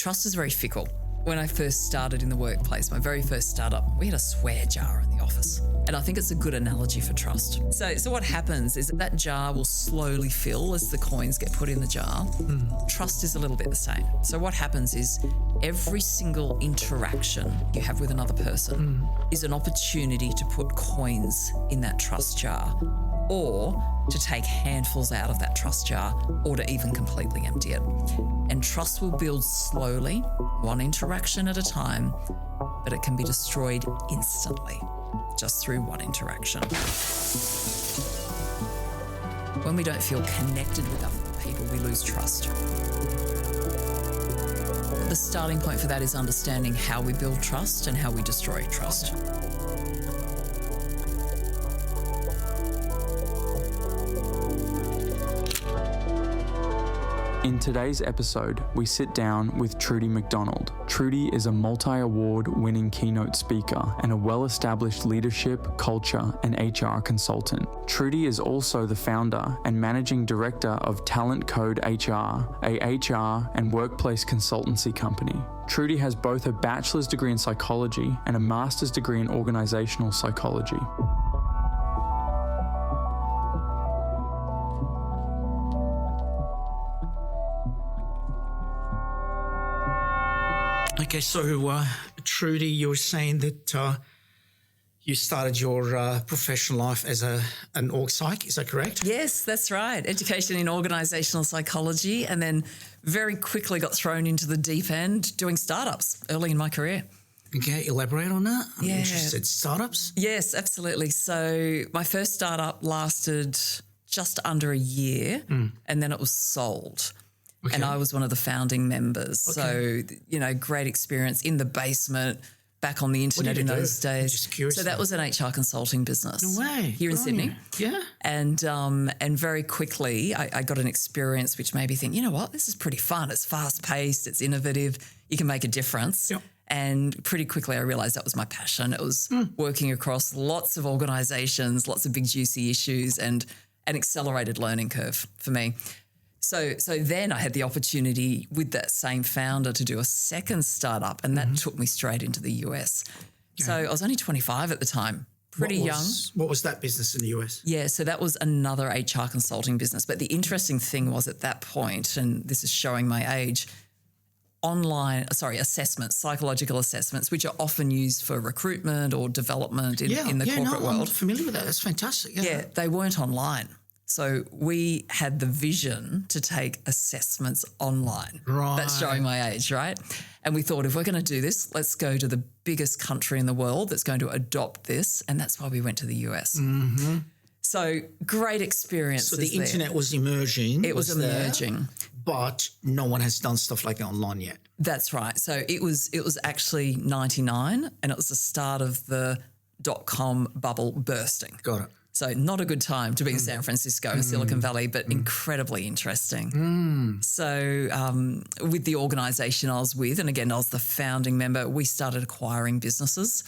trust is very fickle. When I first started in the workplace, my very first startup, we had a swear jar in the office. And I think it's a good analogy for trust. So what happens is that jar will slowly fill as the coins get put in the jar. Trust is a little bit the same. So what happens is every single interaction you have with another person is an opportunity to put coins in that trust jar, or to take handfuls out of that trust jar, or to even completely empty it. And trust will build slowly, one interaction at a time, but it can be destroyed instantly, just through one interaction. When we don't feel connected with other people, we lose trust. The starting point for that is understanding how we build trust and how we destroy trust. In today's episode, we sit down with Trudy McDonald. Trudy is a multi-award winning keynote speaker and a well-established leadership, culture, and HR consultant. Trudy is also the founder and managing director of Talent Code HR, a HR and workplace consultancy company. Trudy has both a bachelor's degree in psychology and a master's degree in organizational psychology. Okay, so Trudy, you were saying that you started your professional life as an org psych, is that correct? Yes, that's right. Education in organisational psychology, and then very quickly got thrown into the deep end doing startups early in my career. Okay, elaborate on that. I'm Yeah. interested. Startups? Yes, absolutely. So my first startup lasted just under a year and then it was sold. Okay. And I was one of the founding members. Okay. So, great experience in the basement, back on the internet in those days. Just curious. So that was an HR consulting business. No way. Here in Sydney. Yeah. And very quickly I got an experience which made me think, you know what, this is pretty fun. It's fast-paced, it's innovative, you can make a difference. Yep. And pretty quickly I realised that was my passion. It was working across lots of organisations, lots of big juicy issues, and an accelerated learning curve for me. So then I had the opportunity with that same founder to do a second startup, and that took me straight into the US. Okay. So I was only 25 at the time, pretty young. What was that business in the US? Yeah, so that was another HR consulting business. But the interesting thing was at that point, and this is showing my age, assessments, psychological assessments, which are often used for recruitment or development in the corporate world. I'm familiar with that. That's fantastic. Yeah, they weren't online. So we had the vision to take assessments online. Right. That's showing my age, right? And we thought, if we're going to do this, let's go to the biggest country in the world that's going to adopt this. And that's why we went to the US. Mm-hmm. So great experiences. So the internet was emerging. It was emerging. But no one has done stuff like that online yet. That's right. So it was actually 99, and it was the start of the .com bubble bursting. Got it. So not a good time to be in San Francisco and Silicon Valley, but incredibly interesting. So with the organisation I was with, and again, I was the founding member, we started acquiring businesses,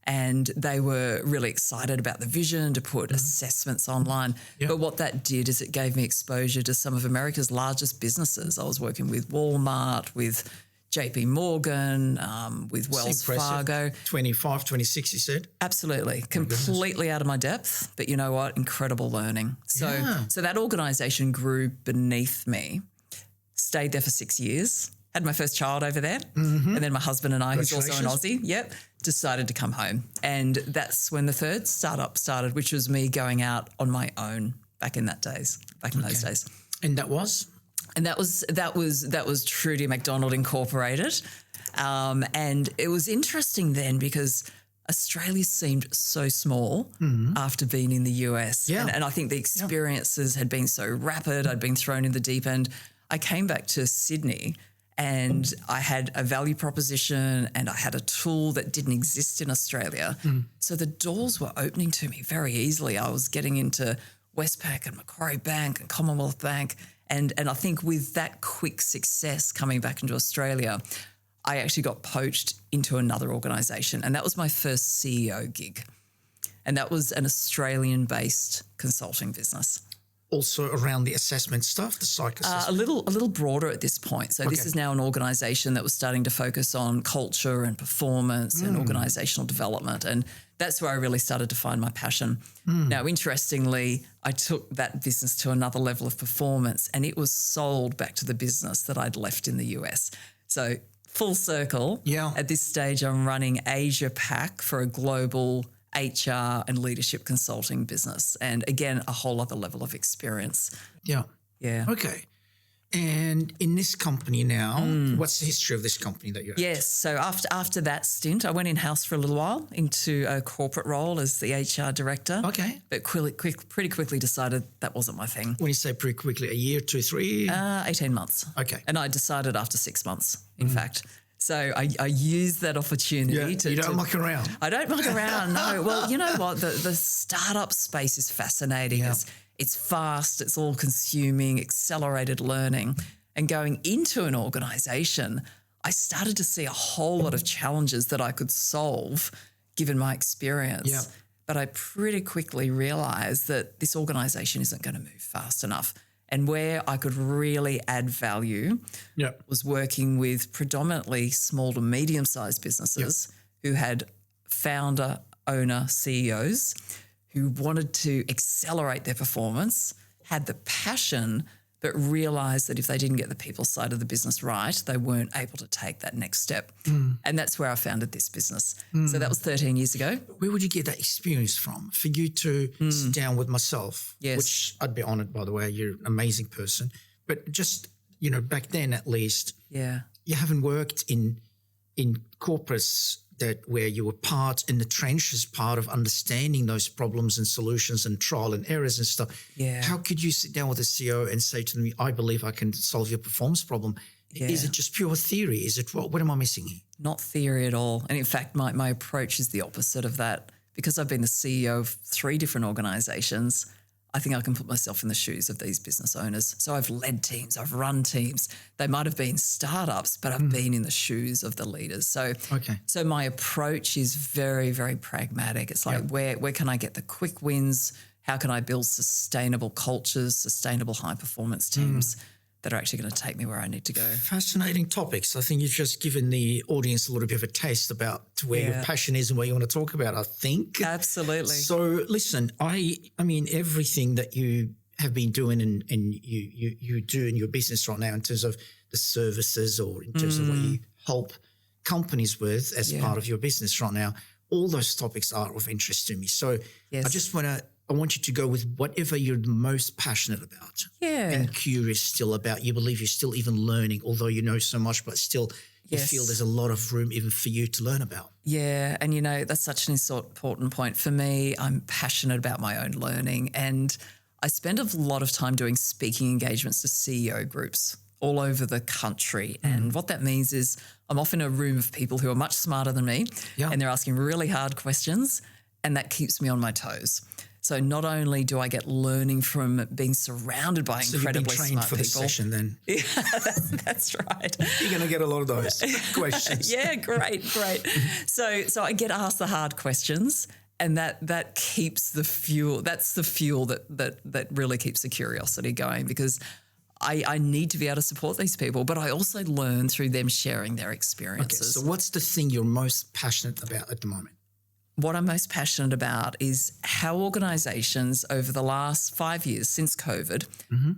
and they were really excited about the vision to put assessments online. Yep. But what that did is it gave me exposure to some of America's largest businesses. I was working with Walmart, with JP Morgan, with Wells Fargo. 25, 26, you said? Absolutely. Completely out of my depth, but you know what? Incredible learning. So that organisation grew beneath me, stayed there for 6 years, had my first child over there, and then my husband and I, who's also an Aussie, decided to come home. And that's when the third startup started, which was me going out on my own back in those days. And that was? And that was Trudy McDonald Incorporated. And it was interesting then because Australia seemed so small after being in the US. Yeah. And I think the experiences had been so rapid. I'd been thrown in the deep end. I came back to Sydney and I had a value proposition and I had a tool that didn't exist in Australia. So the doors were opening to me very easily. I was getting into Westpac and Macquarie Bank and Commonwealth Bank. And I think with that quick success coming back into Australia, I actually got poached into another organisation, and that was my first CEO gig. And that was an Australian-based consulting business. also around the assessment stuff, the psych assessment? A little broader at this point. So this is now an organisation that was starting to focus on culture and performance and organisational development, and that's where I really started to find my passion. Now, interestingly, I took that business to another level of performance, and it was sold back to the business that I'd left in the US. So full circle. Yeah. At this stage, I'm running Asia Pac for a global HR and leadership consulting business, and again, a whole other level of experience. Yeah. Yeah. Okay. And in this company now, what's the history of this company that you're at? Yes. So after that stint, I went in-house for a little while into a corporate role as the HR director. Okay. But pretty quickly decided that wasn't my thing. When you say pretty quickly, a year, 2, 3? 18 months. Okay. And I decided after 6 months, in fact. So I used that opportunity to... You don't muck around. I don't muck around, no. Well, you know what? The startup space is fascinating. Yeah. It's fast, it's all-consuming, accelerated learning. And going into an organisation, I started to see a whole lot of challenges that I could solve given my experience. Yeah. But I pretty quickly realised that this organisation isn't going to move fast enough. And where I could really add value was working with predominantly small to medium-sized businesses who had founder, owner, CEOs who wanted to accelerate their performance, had the passion, but realised that if they didn't get the people side of the business right, they weren't able to take that next step. And that's where I founded this business. So that was 13 years ago. Where would you get that experience from? For you to sit down with myself, which I'd be honoured, by the way, you're an amazing person. But just, back then at least, you haven't worked in corporates where you were part in the trenches, part of understanding those problems and solutions and trial and errors and stuff. Yeah. How could you sit down with a CEO and say to them, I believe I can solve your performance problem? Yeah. Is it just pure theory? Is it what am I missing here? Not theory at all. And in fact, my approach is the opposite of that. Because I've been the CEO of 3 different organisations, I think I can put myself in the shoes of these business owners. So I've led teams, I've run teams. They might have been startups, but I've been in the shoes of the leaders. So my approach is very, very pragmatic. It's like where can I get the quick wins? How can I build sustainable cultures, sustainable high-performance teams that are actually going to take me where I need to go? Fascinating topics. I think you've just given the audience a little bit of a taste about where your passion is and where you want to talk about, I think. Absolutely. So listen, I mean, everything that you have been doing and you do in your business right now in terms of the services or in terms of what you help companies with as part of your business right now, all those topics are of interest to me. So I want you to go with whatever you're the most passionate about and curious still about. You believe you're still even learning, although you know so much, but still you feel there's a lot of room even for you to learn about. Yeah, and that's such an important point. For me, I'm passionate about my own learning, and I spend a lot of time doing speaking engagements to CEO groups all over the country. And what that means is I'm often in a room of people who are much smarter than me and they're asking really hard questions, and that keeps me on my toes. So not only do I get learning from being surrounded by incredibly smart people. So you've been trained for the session then. Yeah, that's right. You're going to get a lot of those questions. Yeah, great. So I get asked the hard questions, and that keeps the fuel. That's the fuel that really keeps the curiosity going, because I need to be able to support these people, but I also learn through them sharing their experiences. Okay, so what's the thing you're most passionate about at the moment? What I'm most passionate about is how organisations over the last 5 years since COVID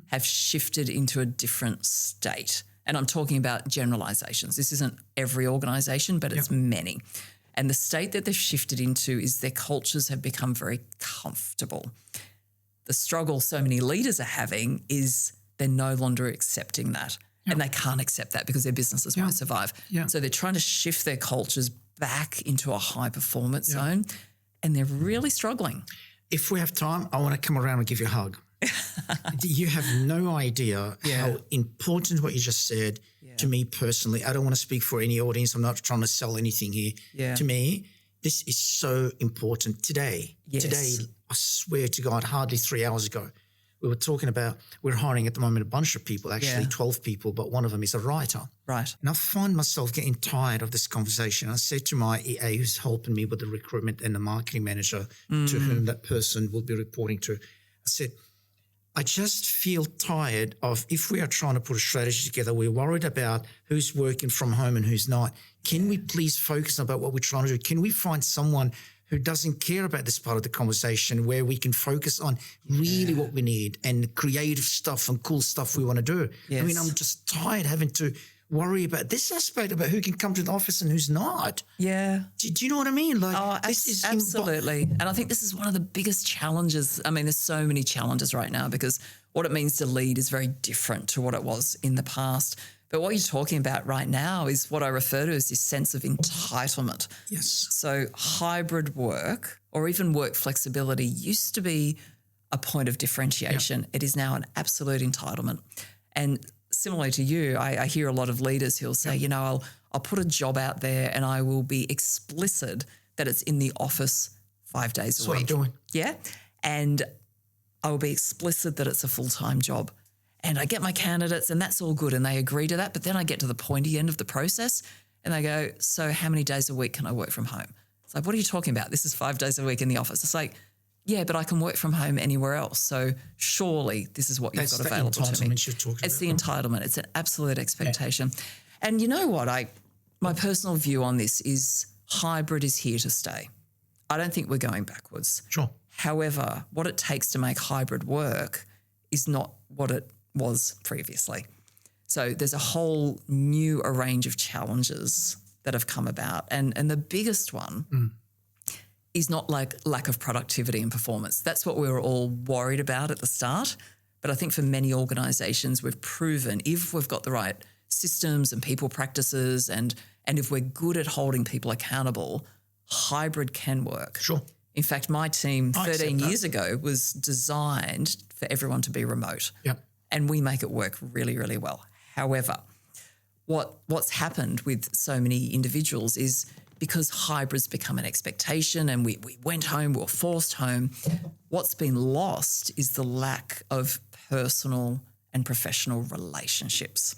have shifted into a different state. And I'm talking about generalisations. This isn't every organisation, but it's many. And the state that they've shifted into is their cultures have become very comfortable. The struggle so many leaders are having is they're no longer accepting that. And they can't accept that because their businesses won't survive. So they're trying to shift their cultures back into a high performance zone, and they're really struggling. If we have time, I want to come around and give you a hug. You have no idea how important what you just said to me personally. I don't want to speak for any audience. I'm not trying to sell anything here. To me, this is so important today. Today, I swear to God, hardly 3 hours ago, we were talking about, we're hiring at the moment a bunch of people, actually 12 people, but one of them is a writer. Right. And I find myself getting tired of this conversation. I said to my EA, who's helping me with the recruitment and the marketing manager to whom that person will be reporting to, I said, I just feel tired of, if we are trying to put a strategy together, we're worried about who's working from home and who's not. Can we please focus about what we're trying to do? Can we find someone who doesn't care about this part of the conversation, where we can focus on really what we need and creative stuff and cool stuff we want to do? Yes. I mean, I'm just tired having to worry about this aspect about who can come to the office and who's not. Yeah. Do you know what I mean? Like, this is absolutely. And I think this is one of the biggest challenges. I mean, there's so many challenges right now, because what it means to lead is very different to what it was in the past. But what you're talking about right now is what I refer to as this sense of entitlement. Yes. So hybrid work, or even work flexibility, used to be a point of differentiation. Yep. It is now an absolute entitlement. And similarly to you, I hear a lot of leaders who'll say, you know, I'll put a job out there and I will be explicit that it's in the office 5 days a week. That's what I'm doing. Yeah. And I will be explicit that it's a full-time job. And I get my candidates and that's all good and they agree to that. But then I get to the pointy end of the process and they go, so how many days a week can I work from home? It's like, what are you talking about? This is 5 days a week in the office. It's like, yeah, but I can work from home anywhere else. So surely this is what you've got available to me. It's the entitlement. It's an absolute expectation. Yeah. And you know what? My personal view on this is hybrid is here to stay. I don't think we're going backwards. Sure. However, what it takes to make hybrid work is not what it was previously. So there's a whole new range of challenges that have come about. And the biggest one is not like lack of productivity and performance. That's what we were all worried about at the start. But I think for many organisations, we've proven if we've got the right systems and people practices and if we're good at holding people accountable, hybrid can work. Sure. In fact, my team 13 years ago was designed for everyone to be remote. Yep. And we make it work really, really well. However, what's happened with so many individuals is because hybrid's become an expectation and we went home, we were forced home, what's been lost is the lack of personal and professional relationships.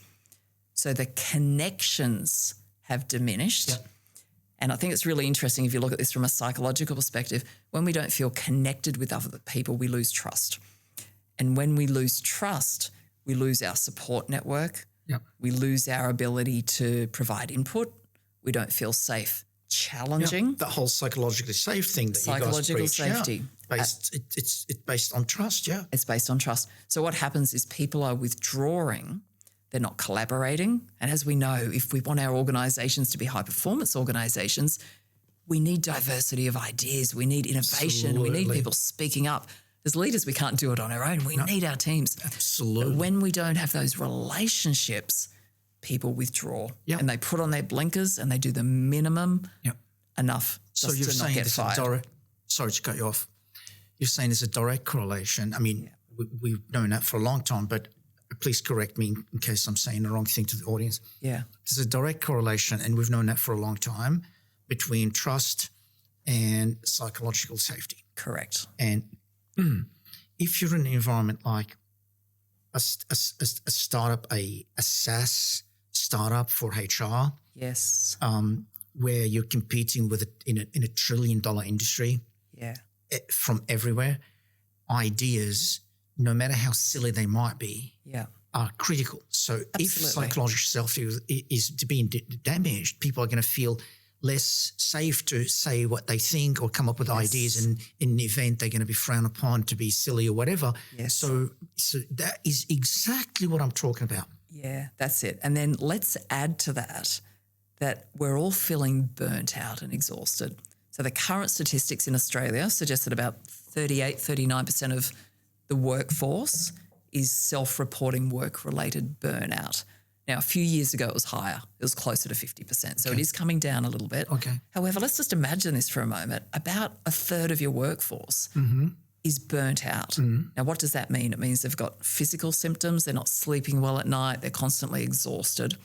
So the connections have diminished. Yep. And I think it's really interesting if you look at this from a psychological perspective. When we don't feel connected with other people, we lose trust. And when we lose trust, we lose our support network. Yep. We lose our ability to provide input. We don't feel safe challenging. Yep. The whole psychologically safe thing that Psychological you guys preach. safety. Yeah. It's based on trust, yeah. It's based on trust. So what happens is people are withdrawing. They're not collaborating. And as we know, if we want our organisations to be high-performance organisations, we need diversity of ideas. We need innovation. Absolutely. We need people speaking up. As leaders, we can't do it on our own. We need our teams. Absolutely. But when we don't have those relationships, people withdraw and they put on their blinkers and they do the minimum enough just to not get fired. Sorry to cut you off. You're saying there's a direct correlation. I mean, we've known that for a long time, but please correct me in case I'm saying the wrong thing to the audience. Yeah. There's a direct correlation, and we've known that for a long time, between trust and psychological safety. Correct. And if you're in an environment like a startup, a SaaS startup for HR, yes, where you're competing with in a $1 trillion industry, from everywhere, ideas, no matter how silly they might be, are critical. So if psychological safety is to be damaged, people are going to feel less safe to say what they think or come up with ideas, and in an event they're going to be frowned upon to be silly or whatever. Yes. So that is exactly what I'm talking about. Yeah, that's it. And then let's add to that we're all feeling burnt out and exhausted. So the current statistics in Australia suggest that about 39% of the workforce is self-reporting work-related burnout. Now, a few years ago, it was higher. It was closer to 50%. So it is coming down a little bit. Okay. However, let's just imagine this for a moment. About a third of your workforce is burnt out. Now, what does that mean? It means they've got physical symptoms. They're not sleeping well at night. They're constantly exhausted.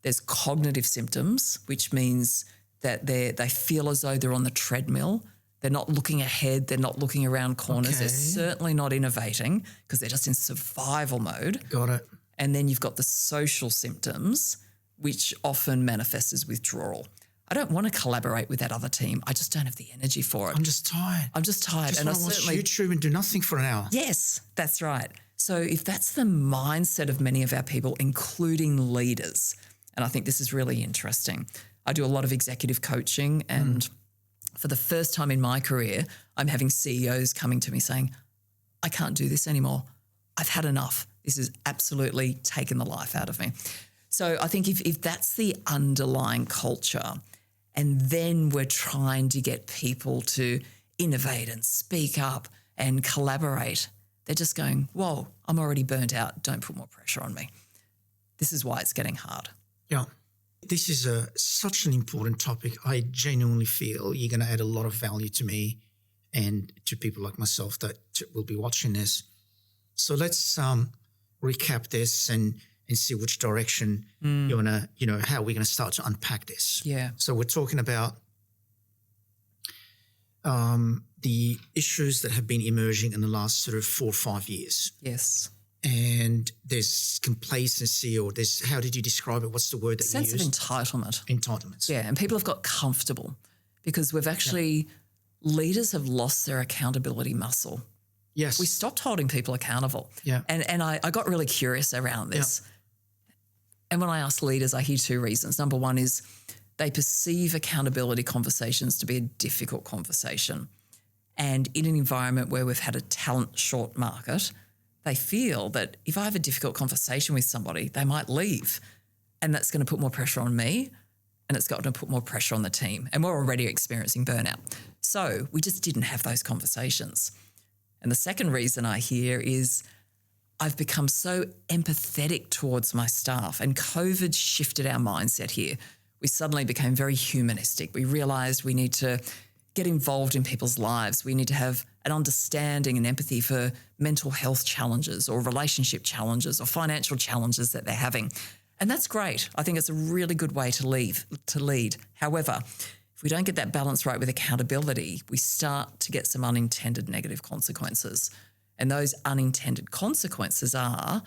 There's cognitive symptoms, which means that they feel as though they're on the treadmill. They're not looking ahead. They're not looking around corners. They're certainly not innovating because they're just in survival mode. Got it. And then you've got the social symptoms, which often manifest as withdrawal. I don't want to collaborate with that other team. I just don't have the energy for it. I'm just tired. And I want to watch certainly YouTube and do nothing for an hour. Yes, that's right. So if that's the mindset of many of our people, including leaders, and I think this is really interesting. I do a lot of executive coaching, and for the first time in my career, I'm having CEOs coming to me saying, I can't do this anymore. I've had enough. This has absolutely taken the life out of me. So I think if that's the underlying culture, and then we're trying to get people to innovate and speak up and collaborate, they're just going, whoa, I'm already burnt out. Don't put more pressure on me. This is why it's getting hard. Yeah. This is such an important topic. I genuinely feel you're going to add a lot of value to me and to people like myself that will be watching this. So let's recap this and see which direction you want to, how we're going to start to unpack this. Yeah. So we're talking about the issues that have been emerging in the last sort of 4 or 5 years. Yes. And there's complacency, or there's, how did you describe it? What's the word that you Sense used? of entitlement. Entitlements. Yeah, and people have got comfortable because we've actually, leaders have lost their accountability muscle. Yes. We stopped holding people accountable. Yeah. And I got really curious around this. And when I ask leaders, I hear 2 reasons. Number one is they perceive accountability conversations to be a difficult conversation. And in an environment where we've had a talent short market, they feel that if I have a difficult conversation with somebody, they might leave. And that's going to put more pressure on me, and it's got to put more pressure on the team. And we're already experiencing burnout. So we just didn't have those conversations. And the second reason I hear is I've become so empathetic towards my staff, and COVID shifted our mindset here. We suddenly became very humanistic. We realised we need to get involved in people's lives. We need to have an understanding and empathy for mental health challenges or relationship challenges or financial challenges that they're having. And that's great. I think it's a really good way to lead. However, if we don't get that balance right with accountability, we start to get some unintended negative consequences. And those unintended consequences are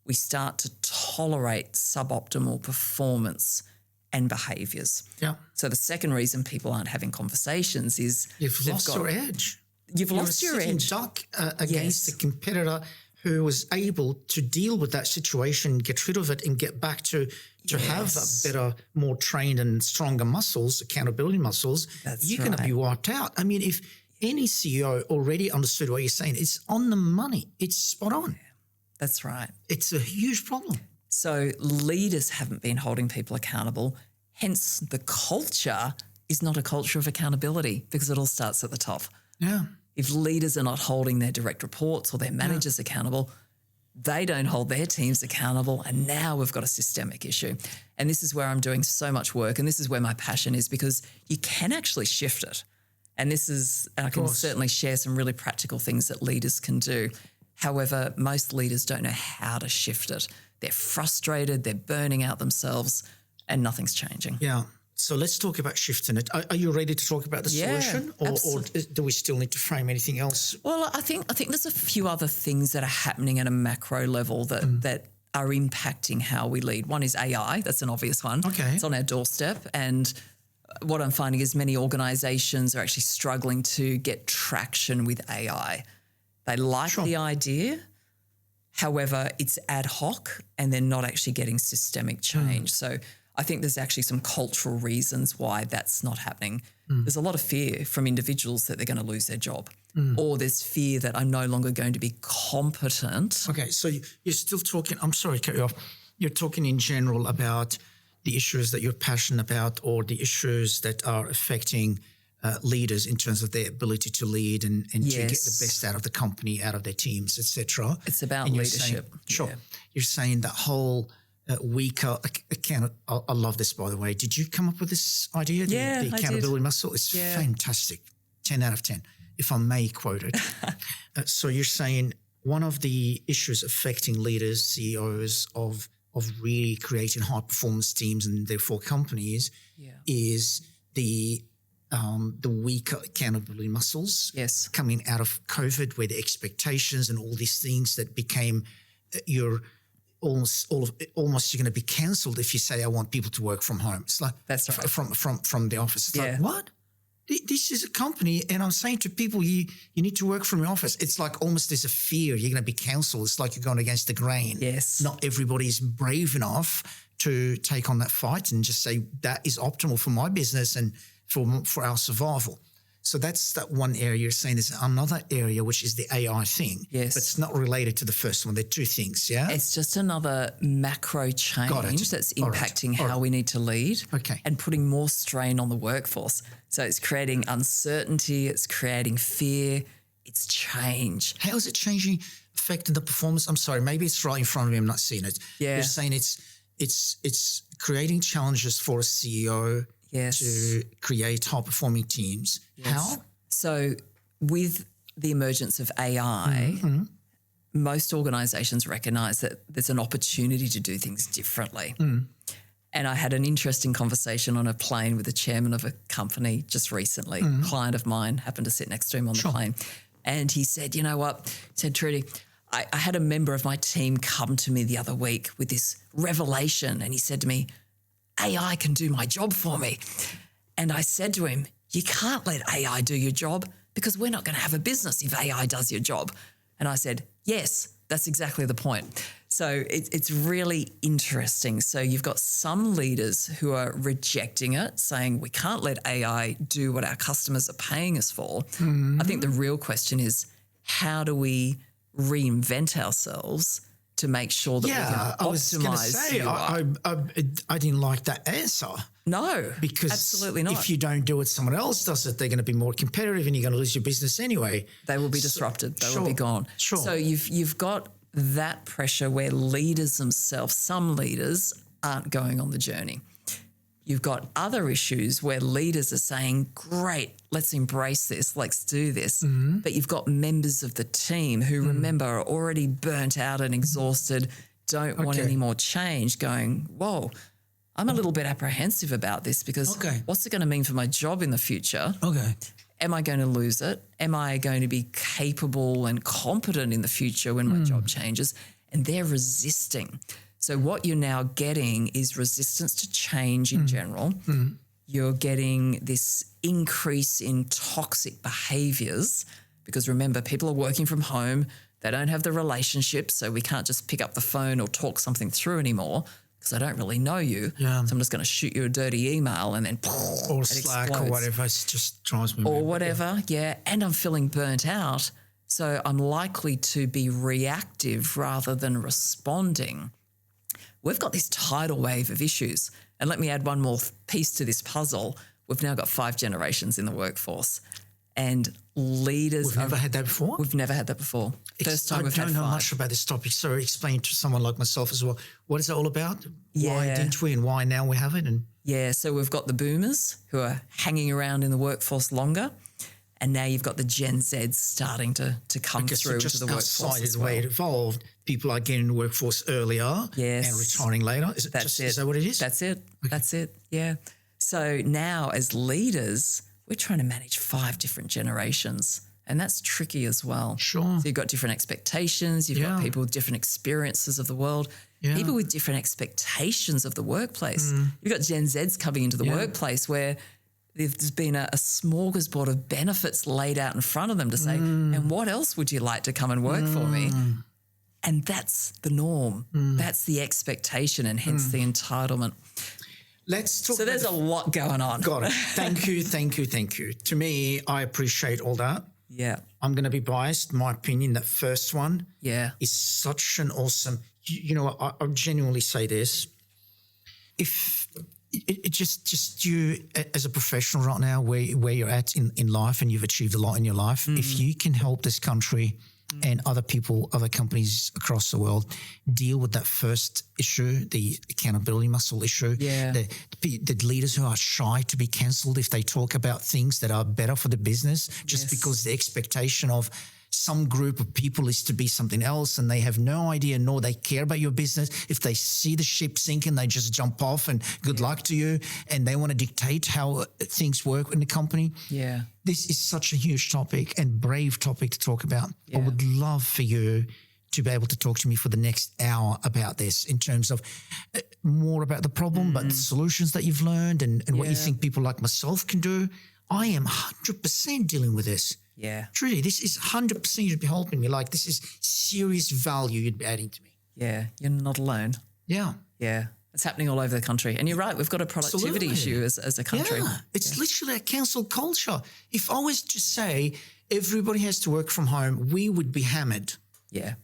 we start to tolerate suboptimal performance and behaviours. Yeah. So the second reason people aren't having conversations is You've lost your edge. You've lost your edge. Duck against a competitor who was able to deal with that situation, get rid of it, and get back to have a better, more trained and stronger muscles, accountability muscles. You're going to be wiped out. I mean, if any CEO already understood what you're saying, it's on the money. It's spot on. That's right. It's a huge problem. So leaders haven't been holding people accountable. Hence, the culture is not a culture of accountability because it all starts at the top. Yeah. If leaders are not holding their direct reports or their managers accountable, they don't hold their teams accountable, and now we've got a systemic issue. And this is where I'm doing so much work, and this is where my passion is, because you can actually shift it. And I can certainly share some really practical things that leaders can do. However, most leaders don't know how to shift it. They're frustrated, they're burning out themselves, and nothing's changing. Yeah. So let's talk about shifting it. Are you ready to talk about the solution, or do we still need to frame anything else? Well, I think there's a few other things that are happening at a macro level that are impacting how we lead. One is AI. That's an obvious one. Okay. It's on our doorstep, and what I'm finding is many organisations are actually struggling to get traction with AI. They like the idea. However, it's ad hoc and they're not actually getting systemic change. So I think there's actually some cultural reasons why that's not happening. There's a lot of fear from individuals that they're going to lose their job, or there's fear that I'm no longer going to be competent. Okay, so you're still talking, I'm sorry to cut you off, you're talking in general about the issues that you're passionate about, or the issues that are affecting leaders in terms of their ability to lead and to get the best out of the company, out of their teams, etc. It's about leadership. You're saying that whole weaker account. I love this, by the way. Did you come up with this idea? The accountability muscle. It's fantastic. 10 out of 10, if I may quote it. So you're saying one of the issues affecting leaders, CEOs of really creating high performance teams and therefore companies is the weaker accountability muscles coming out of COVID, where the expectations and all these things that became almost you're going to be cancelled if you say I want people to work from home. It's like That's right. from the office. It's like, what? This is a company, and I'm saying to people, you need to work from your office. It's like almost there's a fear you're going to be cancelled. It's like you're going against the grain. Yes. Not everybody is brave enough to take on that fight and just say that is optimal for my business and for our survival. So that's that one area. You're saying there's another area, which is the AI thing. Yes. But it's not related to the first one. They're two things, yeah? It's just another macro change that's impacting how we need to lead and putting more strain on the workforce. So it's creating uncertainty, it's creating fear, it's change. How is it changing, affecting the performance? I'm sorry, maybe it's right in front of me. I'm not seeing it. Yeah. You're saying it's creating challenges for a CEO to create high-performing teams. Yes. How? So with the emergence of AI, most organisations recognise that there's an opportunity to do things differently. And I had an interesting conversation on a plane with the chairman of a company just recently. A client of mine happened to sit next to him on the plane. And he said, you know what? He said, Trudy, I had a member of my team come to me the other week with this revelation. And he said to me, AI can do my job for me. And I said to him, you can't let AI do your job because we're not going to have a business if AI does your job. And I said, yes, that's exactly the point. So it's really interesting. So you've got some leaders who are rejecting it, saying we can't let AI do what our customers are paying us for. I think the real question is, how do we reinvent ourselves to make sure that we can optimize? I was going to say, I didn't like that answer. No, because absolutely not. If you don't do it, someone else does it, they're going to be more competitive and you're going to lose your business anyway. They will be disrupted. They will be gone. Sure. So you've got that pressure where leaders themselves, some leaders aren't going on the journey. You've got other issues where leaders are saying, great, let's embrace this, let's do this. But you've got members of the team who, remember, are already burnt out and exhausted, don't want any more change, going, whoa, I'm a little bit apprehensive about this because what's it going to mean for my job in the future? Am I going to lose it? Am I going to be capable and competent in the future when my job changes? And they're resisting. So what you're now getting is resistance to change in general. You're getting this increase in toxic behaviours because remember, people are working from home. They don't have the relationships, so we can't just pick up the phone or talk something through anymore because I don't really know you. So I'm just going to shoot you a dirty email and then or Slack explodes. Or whatever. It just drives me. Or whatever, and I'm feeling burnt out. So I'm likely to be reactive rather than responding. We've got this tidal wave of issues. And let me add one more piece to this puzzle. We've now got 5 generations in the workforce. And leaders... We've never had that before? We've never had that before. First time we've had 5. I don't know much about this topic, so explain to someone like myself as well. What is it all about? Why didn't we and why now we have it? So we've got the boomers who are hanging around in the workforce longer. And now you've got the Gen Zs starting to come through into the workforce as well. The way it evolved, people are getting in the workforce earlier and retiring later. Is that what it is? That's it. Okay. That's it, yeah. So now as leaders, we're trying to manage 5 different generations and that's tricky as well. Sure. So you've got different expectations. You've got people with different experiences of the world, people with different expectations of the workplace. You've got Gen Zs coming into the workplace where there's been a smorgasbord of benefits laid out in front of them to say, and what else would you like to come and work for me? And that's the norm. That's the expectation and hence the entitlement. Let's talk. So there's a lot going on. Got it. Thank you. To me, I appreciate all that. Yeah. I'm going to be biased. My opinion, that first one is such an awesome, you know, I genuinely say this. If it just you as a professional right now, where you're at in life and you've achieved a lot in your life, if you can help this country and other people, other companies across the world deal with that first issue, the accountability muscle issue, the leaders who are shy to be cancelled if they talk about things that are better for the business just because the expectation of some group of people is to be something else and they have no idea nor they care about your business. If they see the ship sinking, they just jump off and good luck to you and they want to dictate how things work in the company. Yeah. This is such a huge topic and brave topic to talk about. I would love for you to be able to talk to me for the next hour about this in terms of more about the problem, but the solutions that you've learned and what you think people like myself can do. I am 100% dealing with this. Yeah. Truly, this is 100% you'd be helping me. Like, this is serious value you'd be adding to me. Yeah. You're not alone. Yeah. Yeah. It's happening all over the country. And you're right, we've got a productivity issue as a country. Yeah. It's literally a cancel culture. If I was to say everybody has to work from home, we would be hammered. Yeah.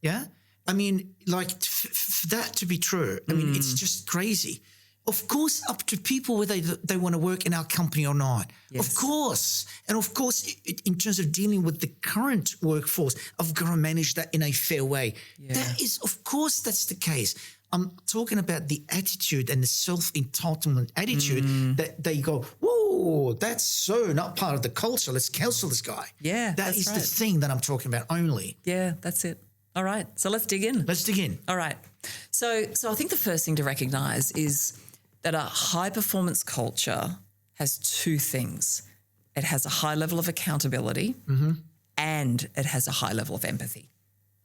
Yeah. I mean, like for that to be true, I mean, it's just crazy. Of course, up to people whether they want to work in our company or not. Yes. Of course. And of course, in terms of dealing with the current workforce, I've got to manage that in a fair way. Yeah. That is, of course, that's the case. I'm talking about the attitude and the self-entitlement attitude that they go, whoa, that's so not part of the culture. Let's cancel this guy. Yeah, That is right. the thing that I'm talking about only. Yeah, that's it. All right. So let's dig in. Let's dig in. All right. So I think the first thing to recognize is that a high-performance culture has two things. It has a high level of accountability and it has a high level of empathy.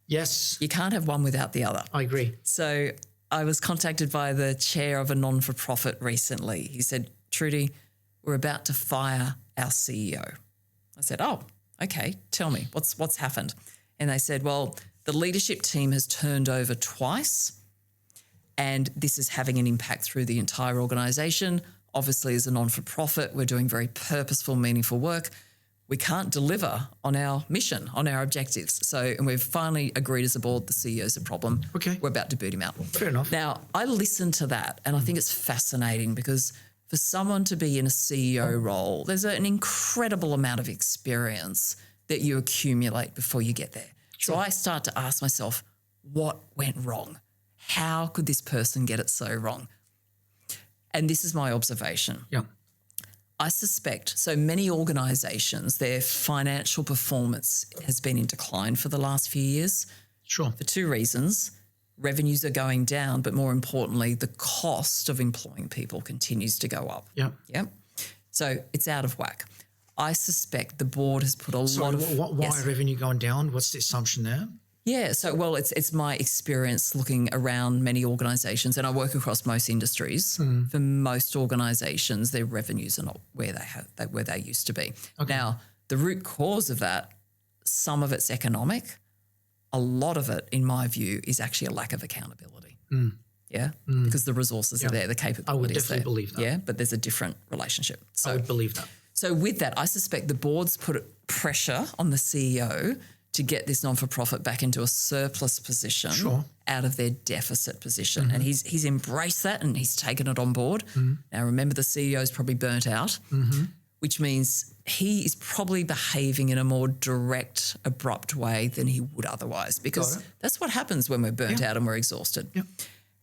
Yes, You can't have one without the other. I agree. So I was contacted by the chair of a non-for-profit recently. He said, Trudy, we're about to fire our CEO. I said, oh, okay, tell me, what's happened? And they said, well, the leadership team has turned over twice and this is having an impact through the entire organisation. Obviously, as a non-for-profit, we're doing very purposeful, meaningful work. We can't deliver on our mission, on our objectives. So, and we've finally agreed as a board, the CEO's a problem. Okay. We're about to boot him out. Fair enough. Now, I listened to that and I think it's fascinating because for someone to be in a CEO role, there's an incredible amount of experience that you accumulate before you get there. So I start to ask myself, what went wrong? How could this person get it so wrong? And this is my observation. Yeah. I suspect so many organisations, their financial performance has been in decline for the last few years Sure. for two reasons. Revenues are going down, but more importantly, the cost of employing people continues to go up. Yeah. Yep. So it's out of whack. I suspect the board has put a lot of... Why Yes. revenue going down? What's the assumption there? Yeah, so well, it's my experience looking around many organisations, and I work across most industries. For most organisations, their revenues are not where they used to be. Okay. Now, the root cause of that, some of it's economic. A lot of it, in my view, is actually a lack of accountability. Yeah, because the resources are there, the capabilities definitely there. believe that. Yeah, but there's a different relationship. I would believe that. So with that, I suspect the board's put pressure on the CEO to get this non-for-profit back into a surplus position out of their deficit position. And he's embraced that and he's taken it on board. Now, remember, the CEO's probably burnt out, which means he is probably behaving in a more direct, abrupt way than he would otherwise, because that's what happens when we're burnt out and we're exhausted. Yeah.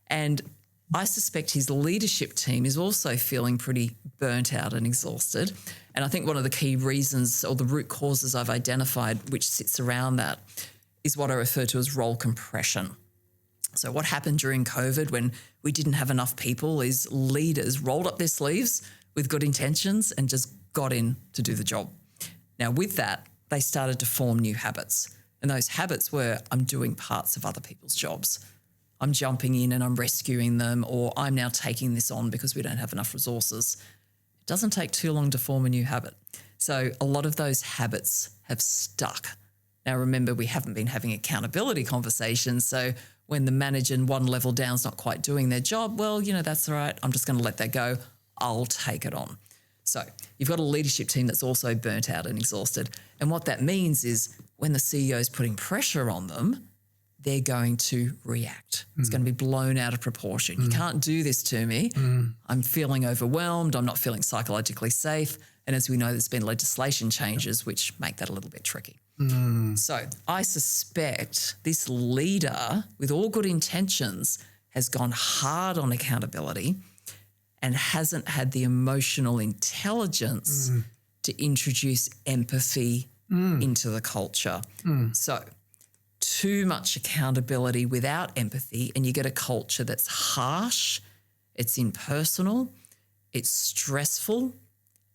And I suspect his leadership team is also feeling pretty burnt out and exhausted. And I think one of the key reasons or the root causes I've identified which sits around that is what I refer to as role compression. So what happened during COVID when we didn't have enough people is leaders rolled up their sleeves with good intentions and just got in to do the job. Now with that, they started to form new habits. And those habits were, I'm doing parts of other people's jobs. I'm jumping in and I'm rescuing them, or I'm now taking this on because we don't have enough resources. It doesn't take too long to form a new habit. So a lot of those habits have stuck. Now, remember, we haven't been having accountability conversations. So when the manager one level down is not quite doing their job, well, that's all right. I'm just going to let that go. I'll take it on. So you've got a leadership team that's also burnt out and exhausted. And what that means is when the CEO is putting pressure on them, they're going to react. It's going to be blown out of proportion. You can't do this to me. I'm feeling overwhelmed. I'm not feeling psychologically safe. And as we know, there's been legislation changes which make that a little bit tricky. So I suspect this leader, with all good intentions, has gone hard on accountability and hasn't had the emotional intelligence to introduce empathy into the culture. So too much accountability without empathy, and you get a culture that's harsh, it's impersonal, it's stressful,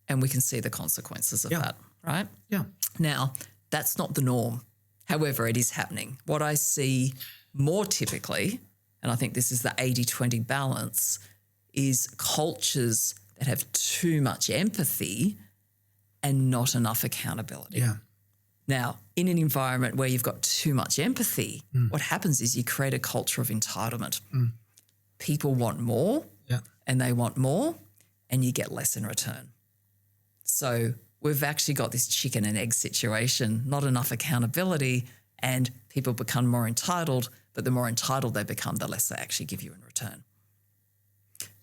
and we can see the consequences of that, right? Yeah. Now, that's not the norm. However, it is happening. What I see more typically, and I think this is the 80-20 balance, is cultures that have too much empathy and not enough accountability. Yeah. Now, in an environment where you've got too much empathy, what happens is you create a culture of entitlement. People want more and they want more, and you get less in return. So we've actually got this chicken and egg situation, not enough accountability, and people become more entitled, but the more entitled they become, the less they actually give you in return.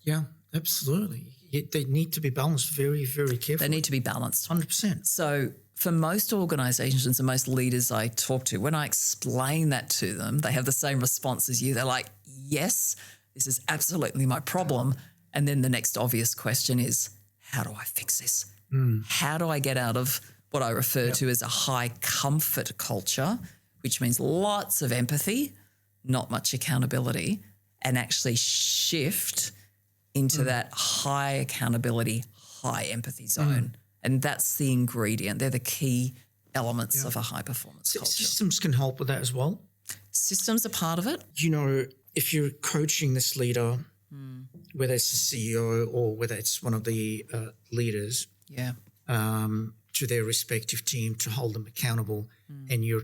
Yeah, absolutely. They need to be balanced very, very carefully. They need to be balanced. 100%. So for most organisations and most leaders I talk to, when I explain that to them, they have the same response as you. They're like, yes, this is absolutely my problem. And then the next obvious question is, how do I fix this? How do I get out of what I refer to as a high comfort culture, which means lots of empathy, not much accountability, and actually shift into that high accountability, high empathy zone. And that's the ingredient. They're the key elements of a high performance culture. Systems can help with that as well. Systems are part of it. You know, if you're coaching this leader, whether it's the CEO or whether it's one of the leaders, to their respective team to hold them accountable, and you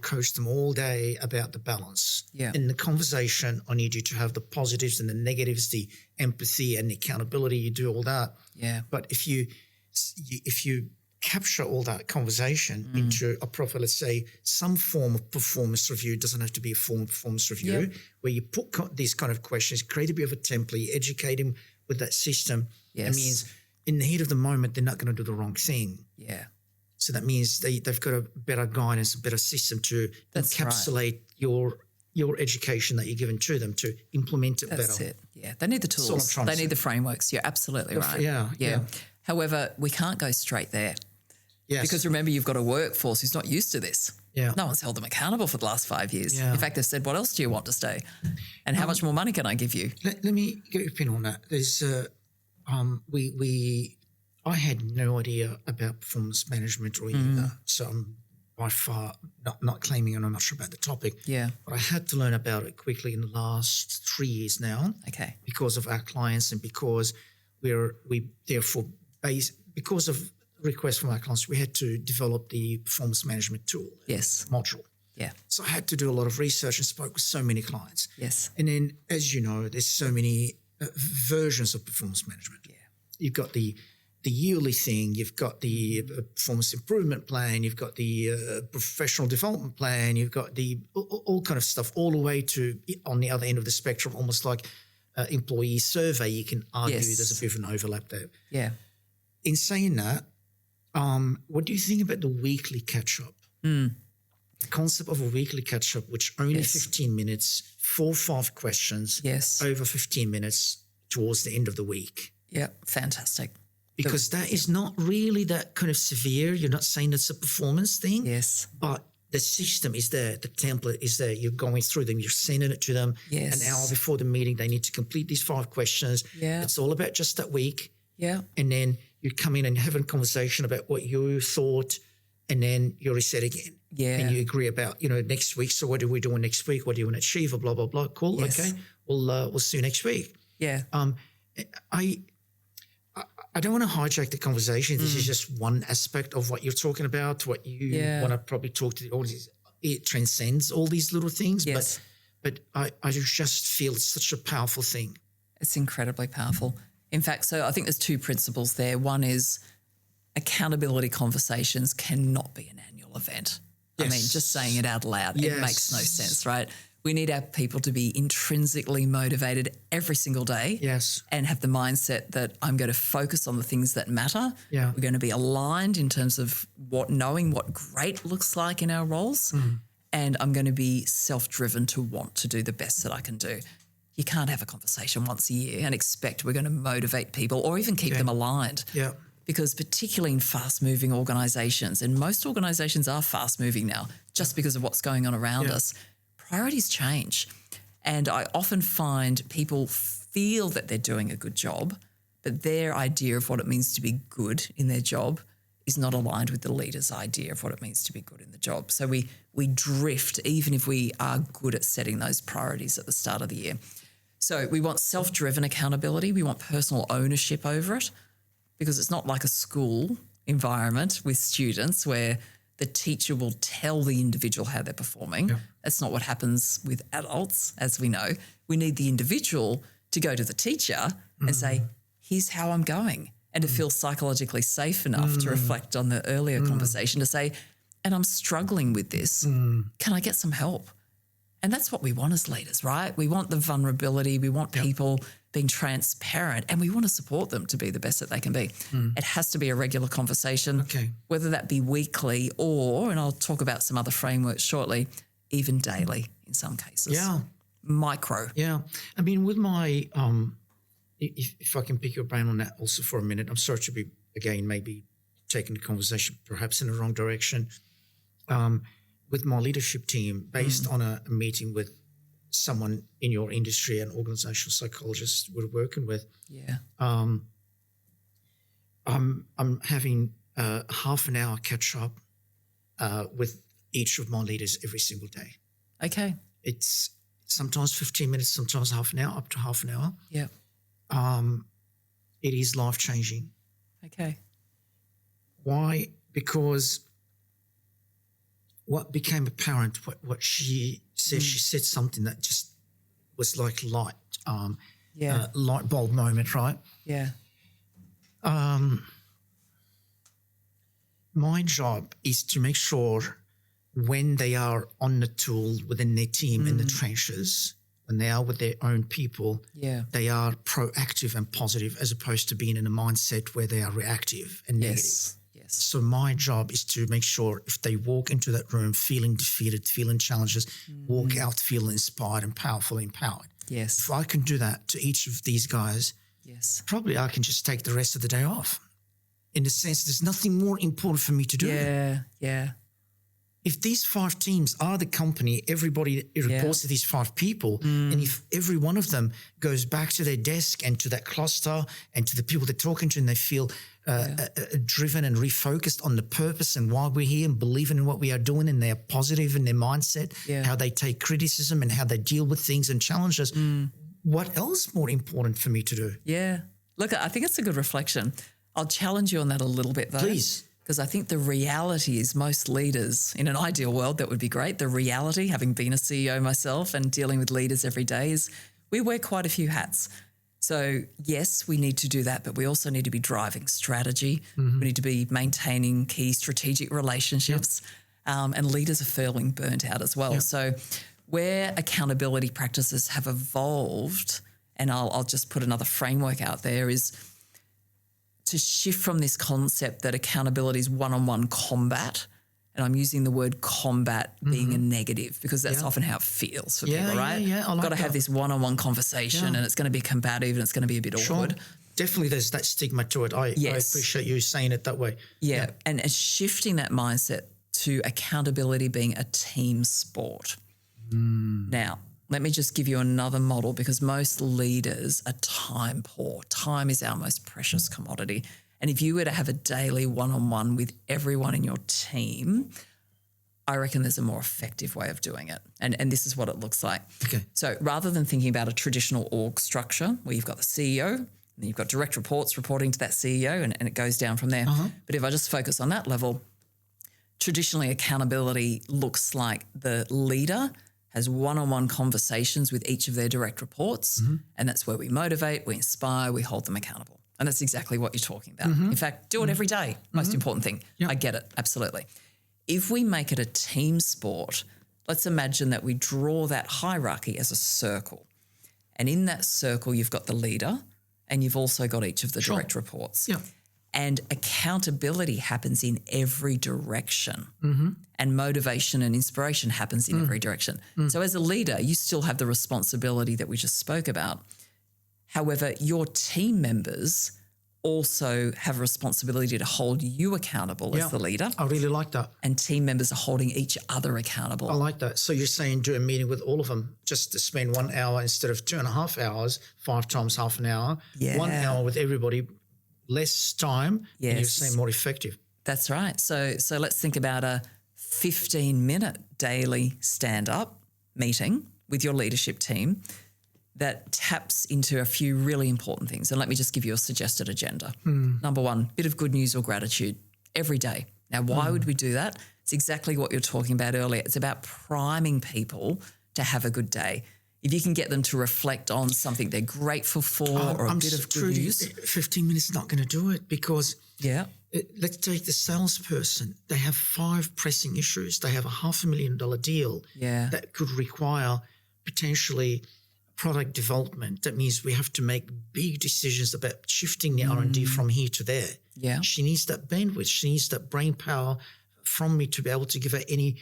coach them all day about the balance. In the conversation, I need you to have the positives and the negatives, the empathy and the accountability. You do all that. But if you capture all that conversation into a proper, let's say, some form of performance review, it doesn't have to be a formal performance review, where you put these kind of questions, create a bit of a template, educate them with that system. It means in the heat of the moment, they're not going to do the wrong thing. So that means they've got a better guidance, a better system to encapsulate your education that you're giving to them to implement it better. That's it. Yeah, they need the tools. They need the frameworks. You're absolutely right. Yeah. However, we can't go straight there. Because remember, you've got a workforce who's not used to this. No one's held them accountable for the last 5 years. In fact, they've said, what else do you want to stay? And how much more money can I give you? Let me get your opinion on that. There's I had no idea about performance management or anything like that. So I'm by far not claiming and I'm not sure about the topic. But I had to learn about it quickly in the last 3 years now. Because of our clients and because because of requests from our clients, we had to develop the performance management tool module. So I had to do a lot of research and spoke with so many clients. And then, as you know, there's so many versions of performance management. You've got the yearly thing, you've got the performance improvement plan, you've got the professional development plan, you've got the all kind of stuff all the way to on the other end of the spectrum, almost like employee survey. You can argue there's a bit of an overlap there. In saying that, what do you think about the weekly catch-up? The concept of a weekly catch-up, which only 15 minutes, 4 or 5 questions, over 15 minutes towards the end of the week. Fantastic. Because that is not really that kind of severe. You're not saying it's a performance thing. But the system is there. The template is there. You're going through them. You're sending it to them. An hour before the meeting, they need to complete these 5 questions. It's all about just that week. And then you come in and have a conversation about what you thought, and then you reset again. And you agree about, next week. So what are we doing next week? What do you want to achieve? Blah, blah, blah. Cool. Okay. We'll see you next week. I don't want to hijack the conversation. This is just one aspect of what you're talking about, what you want to probably talk to the audience. It transcends all these little things, but I just feel it's such a powerful thing. It's incredibly powerful. In fact, so I think there's 2 principles there. One is accountability conversations cannot be an annual event. I mean, just saying it out loud, it makes no sense, right? We need our people to be intrinsically motivated every single day and have the mindset that I'm going to focus on the things that matter. We're going to be aligned in terms of knowing what great looks like in our roles, and I'm going to be self-driven to want to do the best that I can do. You can't have a conversation once a year and expect we're going to motivate people or even keep them aligned. Because particularly in fast-moving organisations, and most organisations are fast-moving now just because of what's going on around us, priorities change. And I often find people feel that they're doing a good job, but their idea of what it means to be good in their job is not aligned with the leader's idea of what it means to be good in the job. So we drift even if we are good at setting those priorities at the start of the year. So we want self-driven accountability. We want personal ownership over it, because it's not like a school environment with students where the teacher will tell the individual how they're performing. Yeah. That's not what happens with adults, as we know. We need the individual to go to the teacher and say, here's how I'm going, and to feel psychologically safe enough to reflect on the earlier conversation to say, and I'm struggling with this. Can I get some help? And that's what we want as leaders, right? We want the vulnerability. We want people being transparent, and we want to support them to be the best that they can be. It has to be a regular conversation, whether that be weekly or, and I'll talk about some other frameworks shortly, even daily in some cases. Yeah. Micro. Yeah. I mean, with my, if I can pick your brain on that also for a minute, I'm sorry to be, again, maybe taking the conversation perhaps in the wrong direction. With my leadership team, based on a meeting with someone in your industry, an organizational psychologist we're working with. Yeah. I'm having a half an hour catch up with each of my leaders every single day. Okay. It's sometimes 15 minutes, sometimes half an hour, up to half an hour. Yeah. It is life-changing. Okay. Why? Because what became apparent, what she said, she said something that just was like light bulb moment, right? Yeah. My job is to make sure when they are on the tool within their team in the trenches, when they are with their own people, they are proactive and positive, as opposed to being in a mindset where they are reactive and negative. Yes. So my job is to make sure if they walk into that room feeling defeated, feeling challenges, walk out feeling inspired and powerful, empowered. Yes. If I can do that to each of these guys, probably I can just take the rest of the day off. In the sense, there's nothing more important for me to do. Yeah. If these 5 teams are the company, everybody reports to these 5 people, and if every one of them goes back to their desk and to that cluster and to the people they're talking to, and they feel driven and refocused on the purpose and why we're here and believing in what we are doing, and they're positive in their mindset, how they take criticism and how they deal with things and challenges, what else more important for me to do? Yeah. Look, I think it's a good reflection. I'll challenge you on that a little bit though. Please. Because I think the reality is most leaders, in an ideal world, that would be great. The reality, having been a CEO myself and dealing with leaders every day, is we wear quite a few hats. So yes, we need to do that, but we also need to be driving strategy. We need to be maintaining key strategic relationships, and leaders are feeling burnt out as well. So where accountability practices have evolved, and I'll just put another framework out there, is to shift from this concept that accountability is one-on-one combat, and I'm using the word combat being a negative because that's often how it feels for people, right? I like got to have this one-on-one conversation and it's going to be combative and it's going to be a bit awkward. Definitely there's that stigma to it. I appreciate you saying it that way. Yeah. And shifting that mindset to accountability being a team sport. Now, let me just give you another model, because most leaders are time poor. Time is our most precious commodity. And if you were to have a daily one-on-one with everyone in your team, I reckon there's a more effective way of doing it. And this is what it looks like. Okay. So rather than thinking about a traditional org structure where you've got the CEO and then you've got direct reports reporting to that CEO and it goes down from there. But if I just focus on that level, traditionally accountability looks like the leader has one-on-one conversations with each of their direct reports, and that's where we motivate, we inspire, we hold them accountable. And that's exactly what you're talking about. In fact, do it every day. Most important thing. I get it, absolutely. If we make it a team sport, let's imagine that we draw that hierarchy as a circle. And in that circle, you've got the leader and you've also got each of the direct reports. And accountability happens in every direction. And motivation and inspiration happens in every direction. So as a leader, you still have the responsibility that we just spoke about. However, your team members also have a responsibility to hold you accountable as the leader. I really like that. And team members are holding each other accountable. I like that. So you're saying do a meeting with all of them, just to spend 1 hour instead of 2.5 hours, 5 times half an hour, 1 hour with everybody, less time, and you're saying more effective. That's right. So let's think about a 15-minute daily stand-up meeting with your leadership team that taps into a few really important things. And let me just give you a suggested agenda. Number one, bit of good news or gratitude every day. Now, why would we do that? It's exactly what you're talking about earlier. It's about priming people to have a good day. If you can get them to reflect on something they're grateful for or a bit of good news. 15 minutes not going to do it because let's take the salesperson. They have 5 pressing issues. They have a $500,000 deal that could require potentially product development. That means we have to make big decisions about shifting the R&D from here to there. Yeah. She needs that bandwidth. She needs that brain power from me to be able to give her any